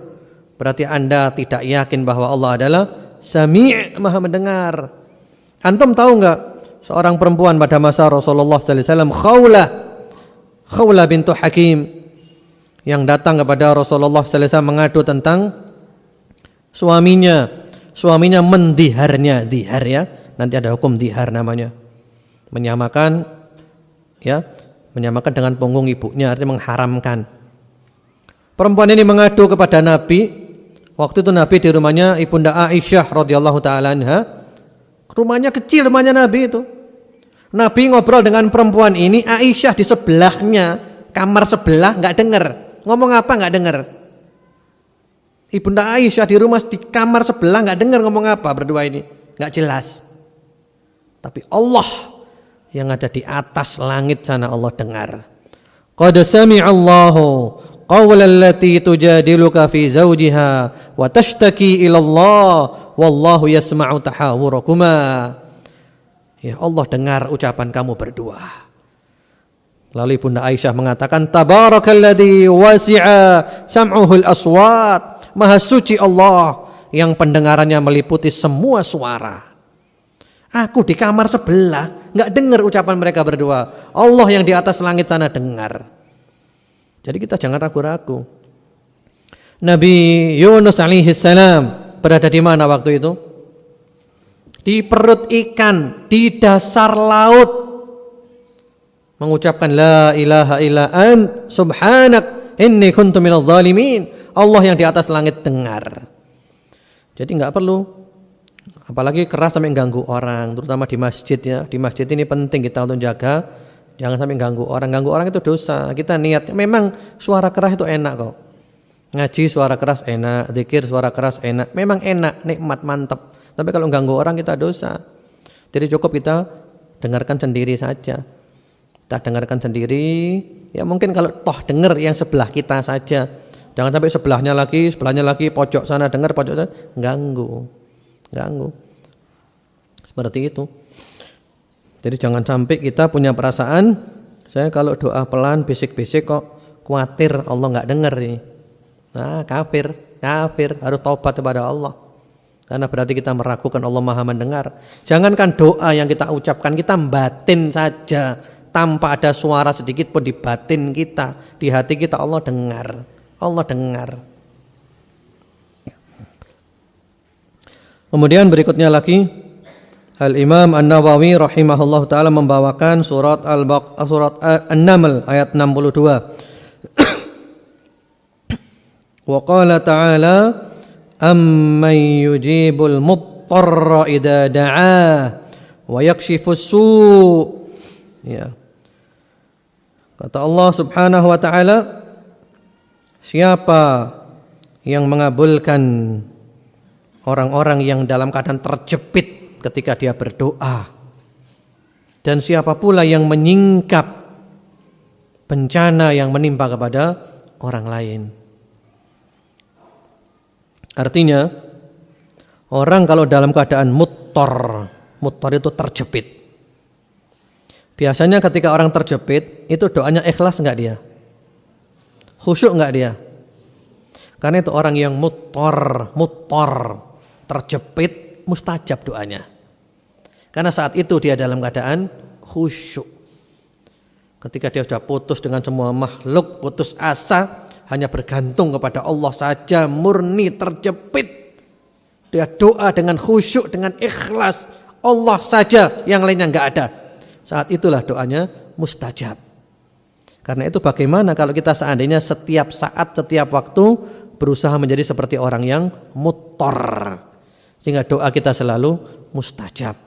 Berarti Anda tidak yakin bahwa Allah adalah Sami' maha mendengar. Antum tahu enggak seorang perempuan pada masa Rasulullah sallallahu alaihi wasallam, Khawlah bintu Hakim, yang datang kepada Rasulullah sallallahu alaihi wasallam mengadu tentang suaminya mendiharnya, dihar ya. Nanti ada hukum dihar namanya. Menyamakan dengan punggung ibunya, artinya mengharamkan. Perempuan ini mengadu kepada Nabi. Waktu itu Nabi di rumahnya Ibunda Aisyah radhiyallahu taala anha. Rumahnya kecil, rumahnya Nabi itu. Nabi ngobrol dengan perempuan ini, Aisyah di sebelahnya, kamar sebelah, nggak dengar. Ngomong apa nggak dengar. Ibunda Aisyah di rumah di kamar sebelah nggak dengar ngomong apa berdua ini, nggak jelas. Tapi Allah yang ada di atas langit sana Allah dengar. Qad sami'allahu qawla allati tujadiluka fi zawjiha wa tashtaki ila Allah wallahu yasma'u tahawurakuma. Ya Allah dengar ucapan kamu berdua. Lalu Ibunda Aisyah mengatakan, tabarakalladzi wasi'a sam'uhul aswat. Maha suci Allah yang pendengarannya meliputi semua suara. Aku di kamar sebelah nggak dengar ucapan mereka berdua. Allah yang di atas langit sana dengar. Jadi kita jangan ragu-ragu. Nabi Yunus alaihi salam berada di mana waktu itu? Di perut ikan, di dasar laut, mengucapkan la ilaha illa ant subhanak inni kuntu minadh dhalimin. Allah yang di atas langit dengar. Jadi nggak perlu apalagi keras sampai ganggu orang, terutama di masjid ya. Di masjid ini penting kita untuk jaga, jangan sampai ganggu orang. Ganggu orang itu dosa. Kita niat, memang suara keras itu enak kok. Ngaji suara keras enak, zikir suara keras enak. Memang enak, nikmat, mantap. Tapi kalau ganggu orang kita dosa. Jadi cukup kita dengarkan sendiri saja. Kita dengarkan sendiri. Ya mungkin kalau toh dengar yang sebelah kita saja. Jangan sampai sebelahnya lagi, pojok sana dengar, pojok sana ganggu. Seperti itu. Jadi jangan sampai kita punya perasaan, saya kalau doa pelan, bisik-bisik kok khawatir Allah nggak dengar nih. Nah, kafir, harus taubat kepada Allah. Karena berarti kita meragukan Allah Maha mendengar. Jangankan doa yang kita ucapkan, kita batin saja tanpa ada suara sedikit pun di batin kita, di hati kita Allah dengar. Allah dengar. Kemudian berikutnya lagi Al-Imam An-Nawawi rahimahullah ta'ala membawakan surat An-Naml ayat 62. Wa qala ta'ala amman yujibul muttarra idza da'ah wa yakshifus su'. Ya. Kata Allah Subhanahu wa ta'ala, siapa yang mengabulkan orang-orang yang dalam keadaan terjepit ketika dia berdoa, dan siapa pula yang menyingkap bencana yang menimpa kepada orang lain. Artinya orang kalau dalam keadaan muttar itu terjepit. Biasanya ketika orang terjepit itu doanya ikhlas enggak dia? Khusyuk enggak dia? Karena itu orang yang muttar terjepit mustajab doanya. Karena saat itu dia dalam keadaan khusyuk. Ketika dia sudah putus dengan semua makhluk, putus asa, hanya bergantung kepada Allah saja, murni terjepit. Dia doa dengan khusyuk, dengan ikhlas, Allah saja, yang lainnya enggak ada. Saat itulah doanya mustajab. Karena itu bagaimana kalau kita seandainya setiap saat, setiap waktu berusaha menjadi seperti orang yang muttar, sehingga doa kita selalu mustajab.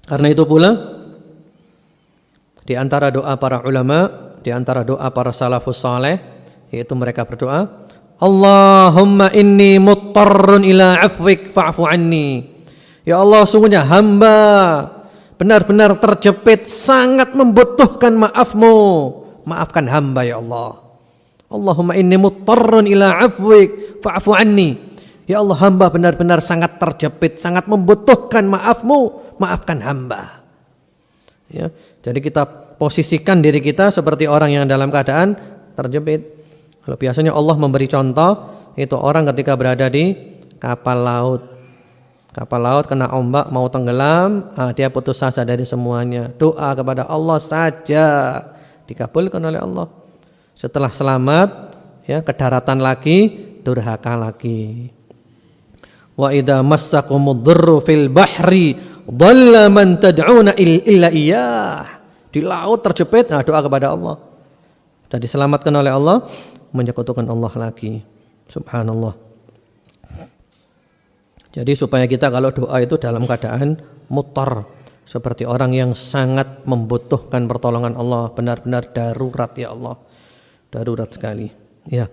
Karena itu pula di antara doa para ulama, di antara doa para salafus saleh, yaitu mereka berdoa, Allahumma inni muttarrun ila afwik fa'fu anni. Ya Allah, sungguhnya hamba benar-benar terjepit, sangat membutuhkan maafmu, maafkan hamba ya Allah. Allahumma inni muttarrun ila afwik fa'fu anni. Ya Allah, hamba benar-benar sangat terjepit, sangat membutuhkan maafmu, maafkan hamba. Ya, jadi kita posisikan diri kita seperti orang yang dalam keadaan terjepit. Kalau biasanya Allah memberi contoh, itu orang ketika berada di kapal laut. Kapal laut kena ombak mau tenggelam, dia putus asa dari semuanya. Doa kepada Allah saja dikabulkan oleh Allah. Setelah selamat, ya ke daratan lagi, durhaka lagi. Wa idza massakumud dhurru fil bahri dhalla man tad'una illa iyyah. Di laut terjepit, doa kepada Allah. Dan diselamatkan oleh Allah, menyekutukan Allah lagi. Subhanallah. Jadi supaya kita kalau doa itu dalam keadaan mutar, seperti orang yang sangat membutuhkan pertolongan Allah, benar-benar darurat ya Allah. Darurat sekali. Ya.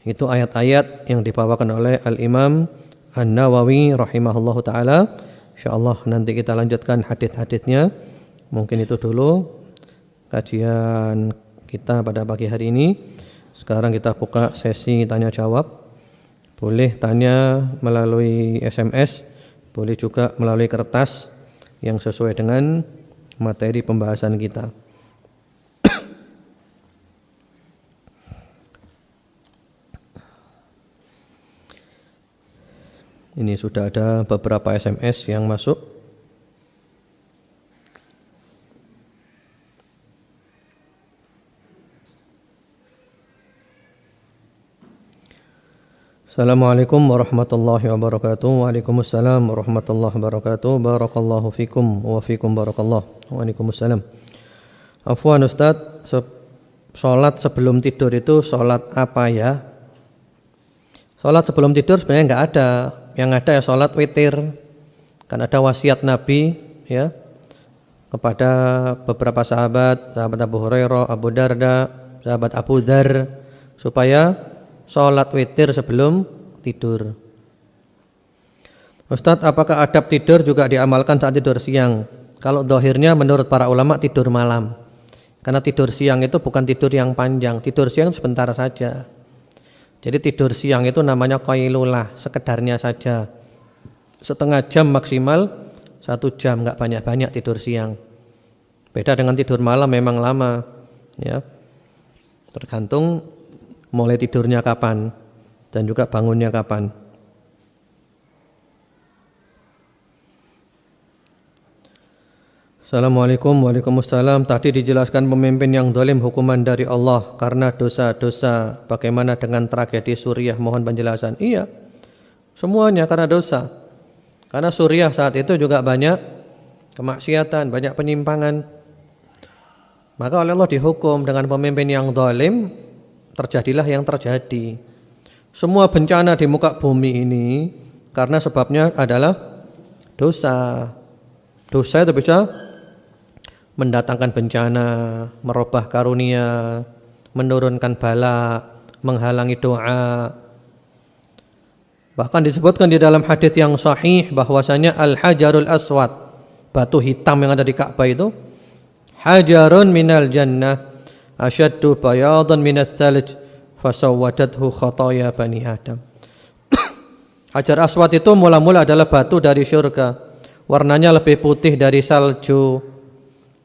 Itu ayat-ayat yang dibawakan oleh Al-Imam An-Nawawi rahimahullahu taala. Insyaallah nanti kita lanjutkan hadis-hadisnya. Mungkin itu dulu kajian kita pada pagi hari ini. Sekarang kita buka sesi tanya jawab. Boleh tanya melalui SMS, boleh juga melalui kertas yang sesuai dengan materi pembahasan kita. Ini sudah ada beberapa SMS yang masuk. Assalamualaikum warahmatullahi wabarakatuh. Waalaikumsalam warahmatullahi wabarakatuh. Barakallahu fikum wa fikum barakallah. Waalaikumsalam. Afwan Ustaz, sholat sebelum tidur itu sholat apa ya? Sholat sebelum tidur sebenarnya enggak ada. Yang ada ya sholat witir. Kan ada wasiat Nabi ya kepada beberapa sahabat Abu Hurairah, Abu Darda, sahabat Abu Dzar, supaya sholat witir sebelum tidur. Ustadz, apakah adab tidur juga diamalkan saat tidur siang? Kalau zahirnya menurut para ulama tidur malam. Karena tidur siang itu bukan tidur yang panjang, tidur siang sebentar saja. Jadi tidur siang itu namanya qailulah, sekedarnya saja. Setengah jam maksimal, 1 jam, enggak banyak-banyak tidur siang. Beda dengan tidur malam memang lama, ya. Tergantung mulai tidurnya kapan dan juga bangunnya kapan. Assalamualaikum. Waalaikumsalam. Tadi dijelaskan pemimpin yang zalim hukuman dari Allah karena dosa-dosa. Bagaimana dengan tragedi Suriah? Mohon penjelasan. Iya, semuanya karena dosa. Karena Suriah saat itu juga banyak kemaksiatan, banyak penyimpangan. Maka oleh Allah dihukum dengan pemimpin yang zalim. Terjadilah yang terjadi. Semua bencana di muka bumi ini karena sebabnya adalah dosa. Dosa itu bisa mendatangkan bencana, merubah karunia, menurunkan bala, menghalangi doa. Bahkan disebutkan di dalam hadis yang sahih bahwasanya al-hajarul aswad, batu hitam yang ada di Ka'bah itu, hajarun minal jannah asyaddu bayadan minat thalj fasawwadathu khataya bani Adam. Hajar aswad itu mula-mula adalah batu dari syurga, warnanya lebih putih dari salju,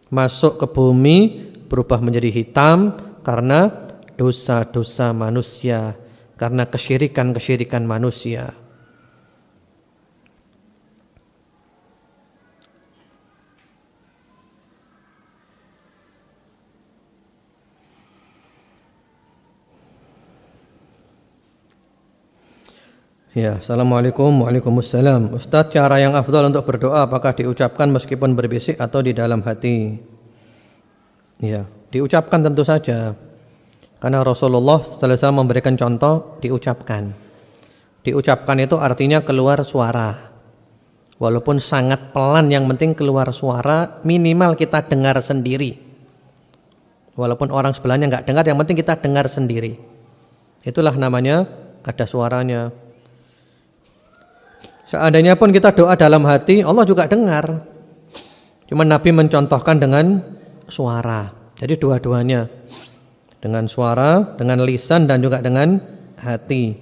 masuk ke bumi berubah menjadi hitam karena dosa-dosa manusia, karena kesyirikan-kesyirikan manusia. Ya, assalamualaikum. Waalaikumsalam. Ustadz, cara yang afdal untuk berdoa apakah diucapkan meskipun berbisik atau di dalam hati? Ya, diucapkan tentu saja. Karena Rasulullah SAW memberikan contoh diucapkan. Diucapkan itu artinya keluar suara. Walaupun sangat pelan, yang penting keluar suara, minimal kita dengar sendiri. Walaupun orang sebelahnya enggak dengar, yang penting kita dengar sendiri. Itulah namanya ada suaranya. Seandainya pun kita doa dalam hati, Allah juga dengar. Cuma Nabi mencontohkan dengan suara. Jadi dua-duanya, dengan suara, dengan lisan dan juga dengan hati.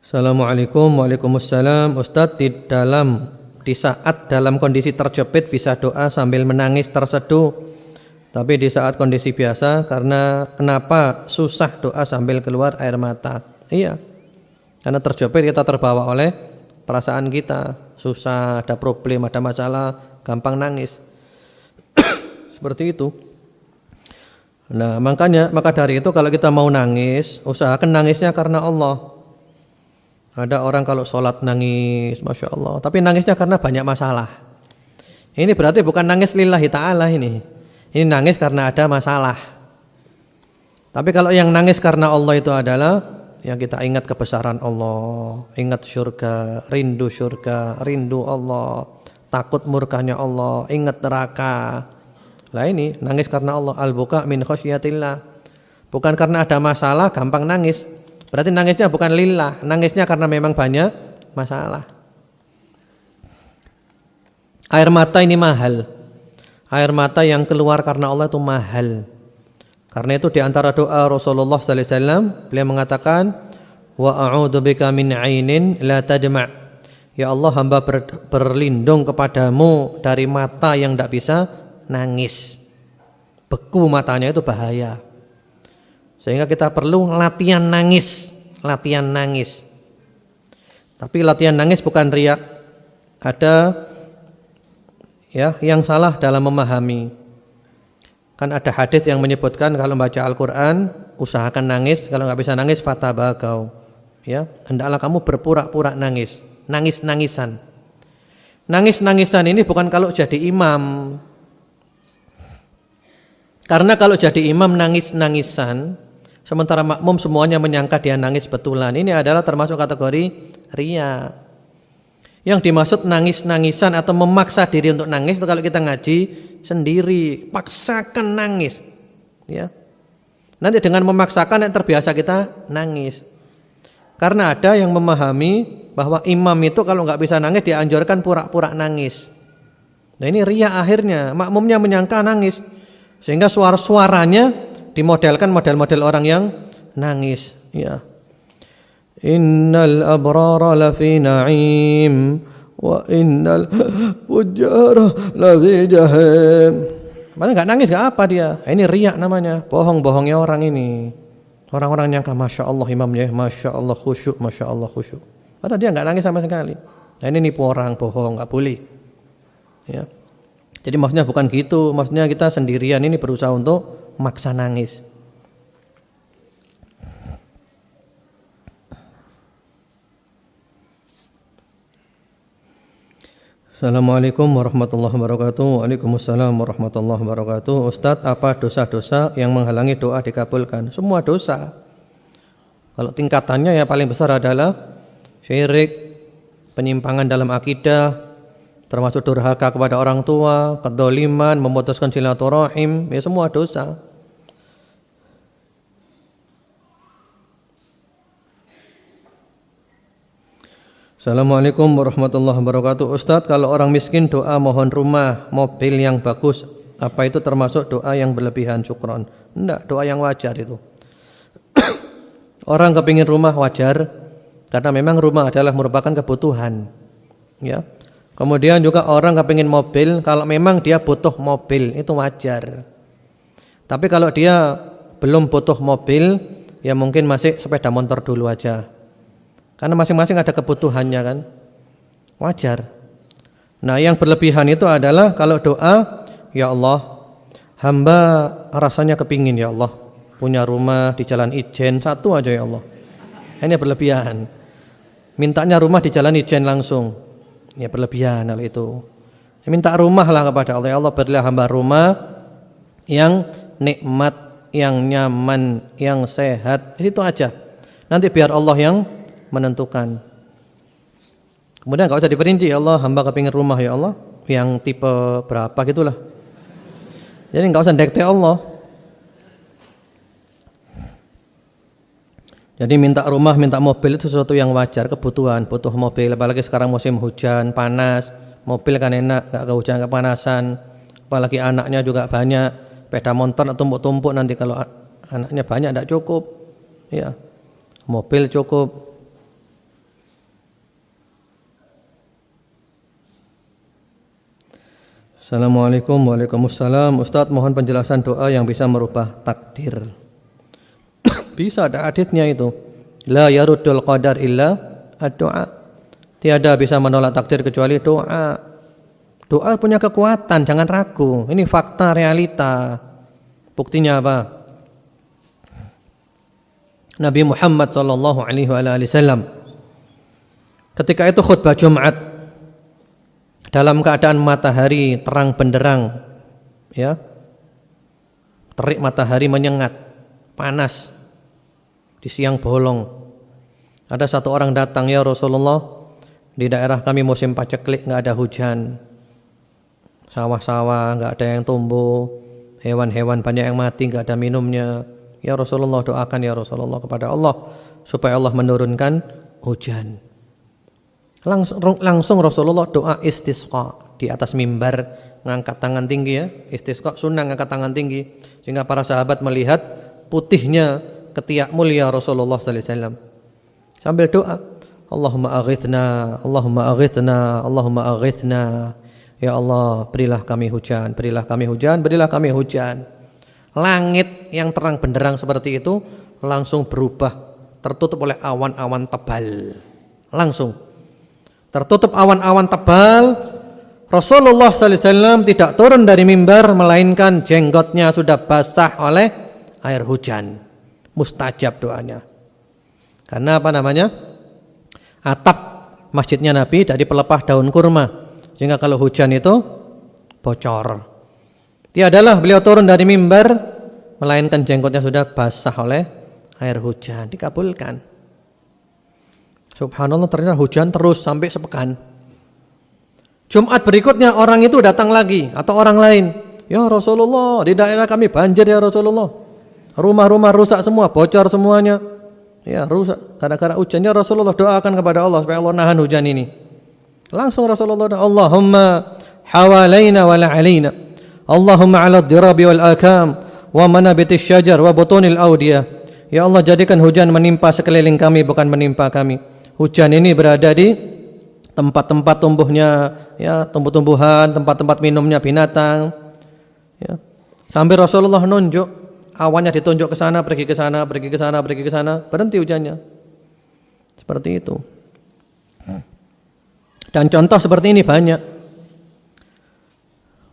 Assalamualaikum. Waalaikumsalam. Ustadz, di saat dalam kondisi terjepit bisa doa sambil menangis terseduh, Tapi di saat kondisi biasa, karena kenapa susah doa sambil keluar air mata? Iya, karena terjepit kita terbawa oleh perasaan kita, susah, ada problem, ada masalah, gampang nangis. Seperti itu. Nah, maka dari itu kalau kita mau nangis, usahakan nangisnya karena Allah. Ada orang kalau sholat nangis, Masya Allah, tapi nangisnya karena banyak masalah. Ini berarti bukan nangis lillahi ta'ala ini. Ini nangis karena ada masalah. Tapi kalau yang nangis karena Allah itu adalah yang kita ingat kebesaran Allah, ingat surga, rindu Allah, takut murkanya Allah, ingat neraka. Lah ini nangis karena Allah, al-buka min khosyatillah. Bukan karena ada masalah gampang nangis. Berarti nangisnya bukan lillah, nangisnya karena memang banyak masalah. Air mata ini mahal. Air mata yang keluar karena Allah itu mahal. Karena itu di antara doa Rasulullah sallallahu alaihi wasallam, beliau mengatakan, wa a'udzubika min 'ainin la tadma'. Ya Allah, hamba berlindung kepadamu dari mata yang tidak bisa nangis. Beku matanya itu bahaya. Sehingga kita perlu latihan nangis. Tapi latihan nangis bukan riak. Ada yang salah dalam memahami. Kan ada hadits yang menyebutkan kalau membaca Al-Quran usahakan nangis, kalau nggak bisa nangis fatabakau. Hendaklah kamu berpura-pura nangis, nangis-nangisan. Nangis-nangisan ini bukan kalau jadi imam. Karena kalau jadi imam nangis-nangisan, sementara makmum semuanya menyangka dia nangis betulan, ini adalah termasuk kategori riya. Yang dimaksud nangis-nangisan atau memaksa diri untuk nangis itu kalau kita ngaji sendiri, paksakan nangis. Nanti dengan memaksakan yang terbiasa kita nangis. Karena ada yang memahami bahwa imam itu kalau nggak bisa nangis dianjurkan pura-pura nangis. Nah ini riya akhirnya, makmumnya menyangka nangis. Sehingga suaranya dimodelkan model-model orang yang nangis. Innal abrara lafi na'im wa innal fujjara lafi jahim. Mana nggak nangis nggak apa dia. Ini riya namanya, bohong-bohongnya orang ini. Orang-orang nyangka Masya Allah imamnya, Masya Allah khusyuk, Masya Allah khusyuk. Padahal dia nggak nangis sama sekali. Nah ini nipu orang, bohong, nggak boleh. Jadi maksudnya bukan gitu. Maksudnya kita sendirian ini berusaha untuk maksa nangis. Assalamualaikum warahmatullahi wabarakatuh. Waalaikumsalam warahmatullahi wabarakatuh. Ustadz, apa dosa-dosa yang menghalangi doa dikabulkan? Semua dosa. Kalau tingkatannya ya paling besar adalah syirik, penyimpangan dalam akidah, termasuk durhaka kepada orang tua, kedzaliman, memutuskan silaturahim, ya semua dosa. Assalamualaikum warahmatullahi wabarakatuh. Ustadz, kalau orang miskin doa mohon rumah, mobil yang bagus, apa itu termasuk doa yang berlebihan? Syukron. Enggak, doa yang wajar itu. Orang kepingin rumah wajar, karena memang rumah adalah merupakan kebutuhan. Kemudian juga orang kepingin mobil, kalau memang dia butuh mobil, itu wajar. Tapi kalau dia belum butuh mobil, ya mungkin masih sepeda motor dulu aja. Karena masing-masing ada kebutuhannya kan, wajar. Nah yang berlebihan itu adalah kalau doa, ya Allah, hamba rasanya kepingin ya Allah punya rumah di Jalan Ijen satu aja ya Allah. Ini berlebihan. Mintanya rumah di Jalan Ijen langsung, ya berlebihan hal itu. Minta rumah lah kepada Allah, ya Allah berilah hamba rumah yang nikmat, yang nyaman, yang sehat, itu aja. Nanti biar Allah yang menentukan. Kemudian enggak usah diperinci, ya Allah hamba kepingin rumah ya Allah yang tipe berapa gitulah. Jadi enggak usah dikte Allah. Jadi minta rumah, minta mobil itu sesuatu yang wajar, kebutuhan, butuh mobil. Apalagi sekarang musim hujan, panas, mobil kan enak, enggak kehujanan, kepanasan. Apalagi anaknya juga banyak, sepeda motor tumpuk-tumpuk nanti kalau anaknya banyak enggak cukup. Ya. Mobil cukup. Assalamualaikum. Waalaikumsalam. Ustadz, mohon penjelasan doa yang bisa merubah takdir. Bisa, ada haditsnya itu. La yaruddul qadar illa ad-du'a. Tiada bisa menolak takdir kecuali doa. Doa punya kekuatan, jangan ragu. Ini fakta, realita. Buktinya apa? Nabi Muhammad sallallahu alaihi wasallam ketika itu khutbah Jumat dalam keadaan matahari terang benderang, ya, terik matahari menyengat, panas di siang bolong. Ada satu orang datang, ya Rasulullah, di daerah kami musim paceklik, nggak ada hujan, sawah-sawah nggak ada yang tumbuh, hewan-hewan banyak yang mati, nggak ada minumnya. Ya Rasulullah, doakan ya Rasulullah kepada Allah supaya Allah menurunkan hujan. Langsung Rasulullah doa istisqa di atas mimbar, ngangkat tangan tinggi, ya. Istisqa sunnah ngangkat tangan tinggi, sehingga para sahabat melihat putihnya ketiak mulia Rasulullah sallallahu alaihi wasallam. Sambil doa, Allahumma aghithna, Allahumma aghithna, Allahumma aghithna. Ya Allah, berilah kami hujan, berilah kami hujan, berilah kami hujan. Langit yang terang benderang seperti itu langsung berubah, tertutup oleh awan-awan tebal. Langsung tertutup awan-awan tebal. Rasulullah sallallahu alaihi wasallam tidak turun dari mimbar, melainkan jenggotnya sudah basah oleh air hujan. Mustajab doanya. Karena apa namanya? Atap masjidnya Nabi dari pelepah daun kurma, sehingga kalau hujan itu bocor. Tiadalah beliau turun dari mimbar, melainkan jenggotnya sudah basah oleh air hujan. Dikabulkan. Subhanallah, ternyata hujan terus sampai sepekan. Jumat berikutnya orang itu datang lagi, atau orang lain. Ya Rasulullah, di daerah kami banjir ya Rasulullah. Rumah-rumah rusak semua, bocor semuanya. Ya rusak, gara-gara hujan. Ya Rasulullah, doakan kepada Allah supaya Allah nahan hujan ini. Langsung Rasulullah doa, Allahumma hawalaina wa la alaina, Allahumma ala dirabi wal akam wa manabitis syajar wa butunil awdiyah. Ya Allah, jadikan hujan menimpa sekeliling kami, bukan menimpa kami. Hujan ini berada di tempat-tempat tumbuhnya, ya, tumbuh-tumbuhan, tempat-tempat minumnya binatang, ya. Sampai Rasulullah nunjuk, awannya ditunjuk ke sana, pergi ke sana, pergi ke sana, pergi ke sana, berhenti hujannya. Seperti itu. Dan contoh seperti ini banyak.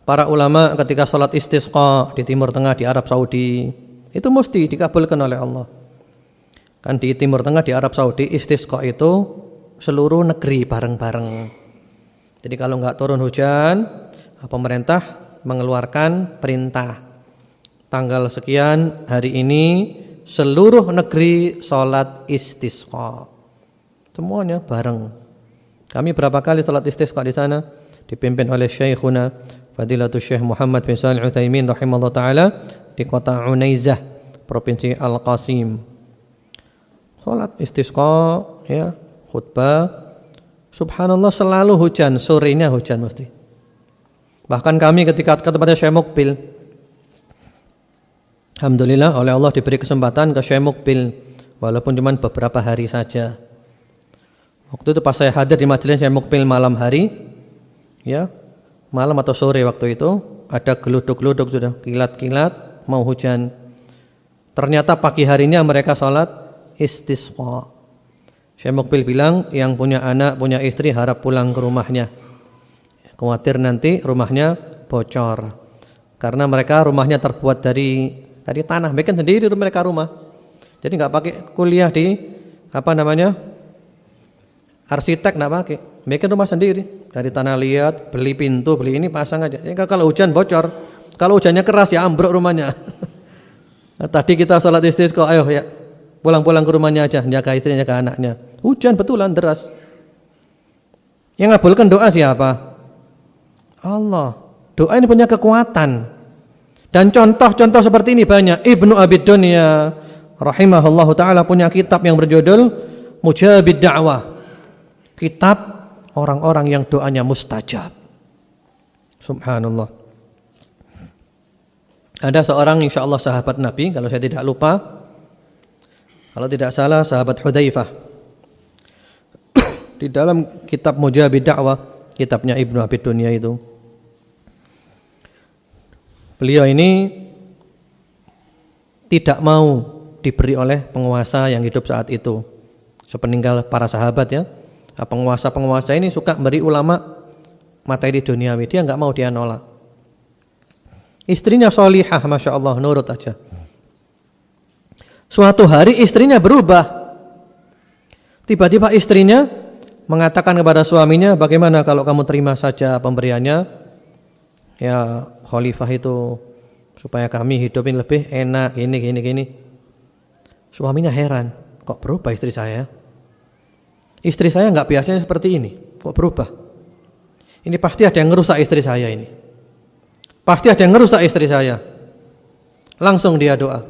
Para ulama ketika sholat istisqa di Timur Tengah, di Arab Saudi, itu mesti dikabulkan oleh Allah. Kan di Timur Tengah, di Arab Saudi, istisqa itu seluruh negeri bareng-bareng. Jadi kalau nggak turun hujan, pemerintah mengeluarkan perintah, tanggal sekian hari ini seluruh negeri sholat istisqa, semuanya bareng. Kami berapa kali sholat istisqa di sana, dipimpin oleh Syekhuna Fadilatul Syekh Muhammad bin Shalih Al-Utsaimin rahimahullah ta'ala di kota Unaizah, Provinsi Al-Qasim. Salat istisqa, ya, khutbah. Subhanallah, selalu hujan, sorenya hujan mesti. Bahkan kami ketika ke tempatnya Syekh Mukbil, alhamdulillah oleh Allah diberi kesempatan ke Syekh Mukbil, walaupun cuma beberapa hari saja. Waktu itu pas saya hadir di majelis Syekh Mukbil malam hari, ya, malam atau sore waktu itu, ada geluduk-geluduk sudah, kilat-kilat, mau hujan. Ternyata pagi harinya mereka sholat istisqa. Syekh Mukbil bilang, yang punya anak, punya istri harap pulang ke rumahnya. Khawatir nanti rumahnya bocor. Karena mereka rumahnya terbuat dari tanah, bikin sendiri mereka rumah. Jadi nggak pakai kuliah di arsitek, nggak pakai, bikin rumah sendiri dari tanah liat, beli pintu, beli ini, pasang aja. Ya, kalau hujan bocor, kalau hujannya keras ya ambruk rumahnya. Nah, tadi kita sholat istisqa, ayo ya pulang-pulang ke rumahnya aja, jaga istrinya, jaga anaknya. Hujan betulan deras. Yang ngabulkan doa siapa? Allah. Doa ini punya kekuatan. Dan contoh-contoh seperti ini banyak. Ibnu Abi Dunya rahimahullahu ta'ala punya kitab yang berjudul Mujabid Da'wah. Kitab orang-orang yang doanya mustajab. Subhanallah. Ada seorang insyaallah sahabat Nabi, kalau saya tidak lupa, kalau tidak salah sahabat Hudzaifah. Di dalam kitab Mujabid Da'wah, kitabnya Ibnu Abi Dunya itu, Beliau ini tidak mau diberi oleh penguasa yang hidup saat itu. Sepeninggal para sahabat ya. Nah, penguasa-penguasa ini suka beri ulama materi duniawi, dia nggak mau, dia nolak. Istrinya solihah, masya Allah, nurut aja. Suatu hari istrinya berubah. Tiba-tiba istrinya mengatakan kepada suaminya, bagaimana kalau kamu terima saja pemberiannya, ya khalifah itu, supaya kami hidupin lebih enak, gini. Suaminya heran, kok berubah istri saya? Istri saya nggak biasanya seperti ini, kok berubah? Ini pasti ada yang ngerusak istri saya ini. Pasti ada yang ngerusak istri saya. Langsung dia doa,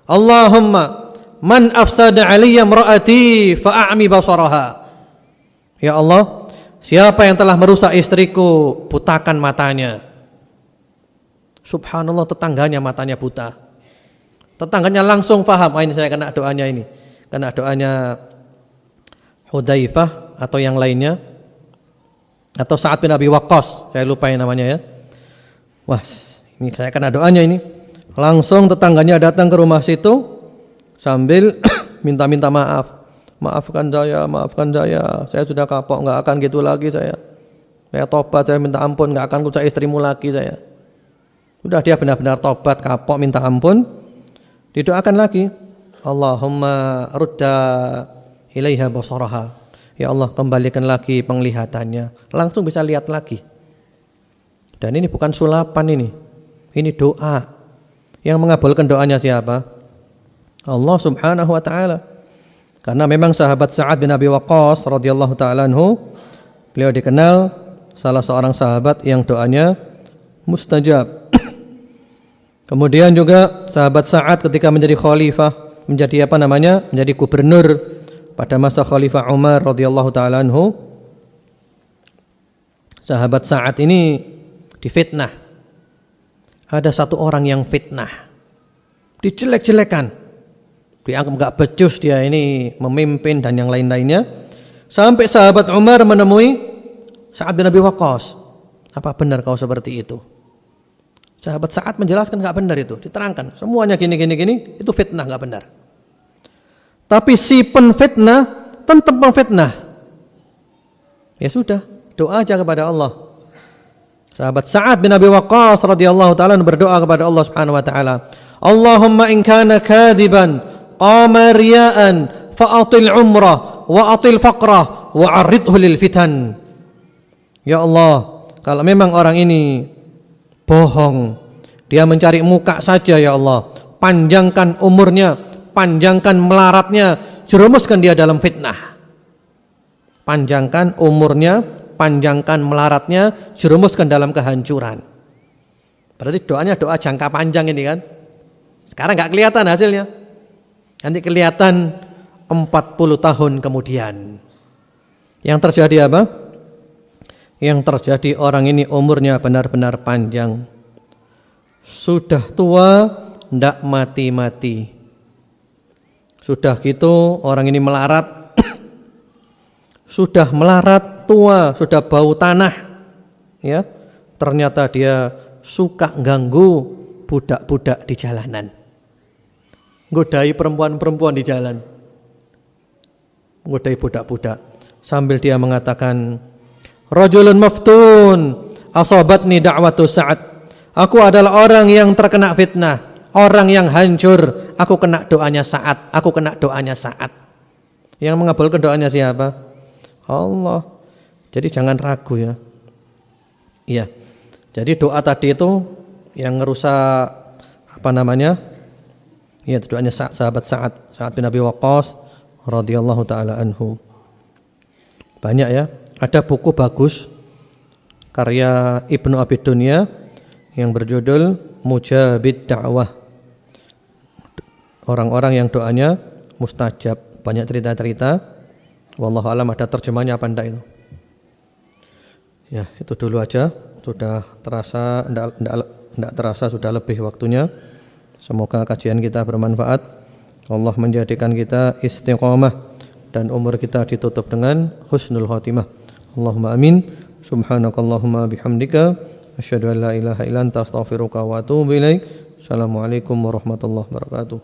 Allahumma man afsada aliyya imraati fa'ami basaraha. Ya Allah, siapa yang telah merusak istriku, butakan matanya. Subhanallah, tetangganya matanya buta. Tetangganya langsung paham, ini saya kena doanya ini. Kena doanya Hudzaifah atau yang lainnya. Atau Sa'ad bin Abi Waqqas, saya lupa yang namanya ya. Wah, ini saya kena doanya ini. Langsung tetangganya datang ke rumah situ sambil minta-minta maaf. Maafkan saya sudah kapok, nggak akan gitu lagi saya tobat, saya minta ampun, nggak akan rusak istrimu lagi saya. Sudah dia benar-benar tobat, kapok, minta ampun, didoakan lagi, Allahumma rudda ilaiha basaraha, ya Allah kembalikan lagi penglihatannya, langsung bisa lihat lagi. Dan ini bukan sulapan ini doa. Yang mengabulkan doanya siapa? Allah Subhanahu wa ta'ala. Karena memang sahabat Sa'ad bin Abi Waqqas radhiyallahu ta'ala anhu, beliau dikenal salah seorang sahabat yang doanya mustajab. Kemudian juga sahabat Sa'ad ketika menjadi khalifah, menjadi menjadi gubernur pada masa Khalifah Umar radhiyallahu ta'ala anhu, sahabat Sa'ad ini difitnah. Ada satu orang yang fitnah, dijelek-jelekan, dianggap enggak becus dia ini memimpin dan yang lain-lainnya. Sampai sahabat Umar menemui Sa'ad bin Abi Waqqas, apa benar kau seperti itu? Sahabat Sa'ad menjelaskan enggak benar itu, diterangkan semuanya gini, itu fitnah, enggak benar. Tapi si penfitnah tetap memfitnah. Ya sudah, doa aja kepada Allah. Sahabat Sa'ad bin Abi Waqqas radhiyallahu ta'ala berdoa kepada Allah Subhanahu wa ta'ala, Allahumma in kana kadiban qama riya'an fa'atil umrah wa atil faqrah wa arridhu lil fitan. Ya Allah, kalau memang orang ini bohong, dia mencari muka saja, ya Allah, panjangkan umurnya, panjangkan melaratnya, jerumuskan dia dalam fitnah. Panjangkan umurnya, panjangkan melaratnya, jerumuskan dalam kehancuran. Berarti doanya doa jangka panjang ini kan. Sekarang nggak kelihatan hasilnya, nanti kelihatan 40 tahun kemudian. Yang terjadi apa? Yang terjadi orang ini umurnya benar-benar panjang, sudah tua, ndak mati-mati. Sudah gitu orang ini melarat, sudah melarat, tua, sudah bau tanah, ya. Ternyata dia suka ganggu budak-budak di jalanan, godai perempuan-perempuan di jalan, godai budak-budak, sambil dia mengatakan, rajulun maftun asabatni da'watu Sa'ad. Aku adalah orang yang terkena fitnah, orang yang hancur, aku kena doanya Sa'ad, aku kena doanya Sa'ad. Yang mengabulkan doanya siapa? Allah. Jadi jangan ragu ya. Iya. Jadi doa tadi itu yang ngerusak Iya, doanya sahabat Sa'ad bin Abi Waqqas radhiyallahu taala anhu. Banyak ya. Ada buku bagus karya Ibnu Abi Dunya yang berjudul Mujabid Da'wah. Orang-orang yang doanya mustajab, banyak cerita-cerita. Wallahu alam ada terjemahnya apa enggak itu. Ya, itu dulu aja. Sudah terasa enggak terasa sudah lebih waktunya. Semoga kajian kita bermanfaat. Allah menjadikan kita istiqomah dan umur kita ditutup dengan husnul khatimah. Allahumma amin. Subhanakallahumma bihamdika Asyhadu an la ilaha illa anta astaghfiruka wa atubu ilaik. Assalamualaikum warahmatullahi wabarakatuh.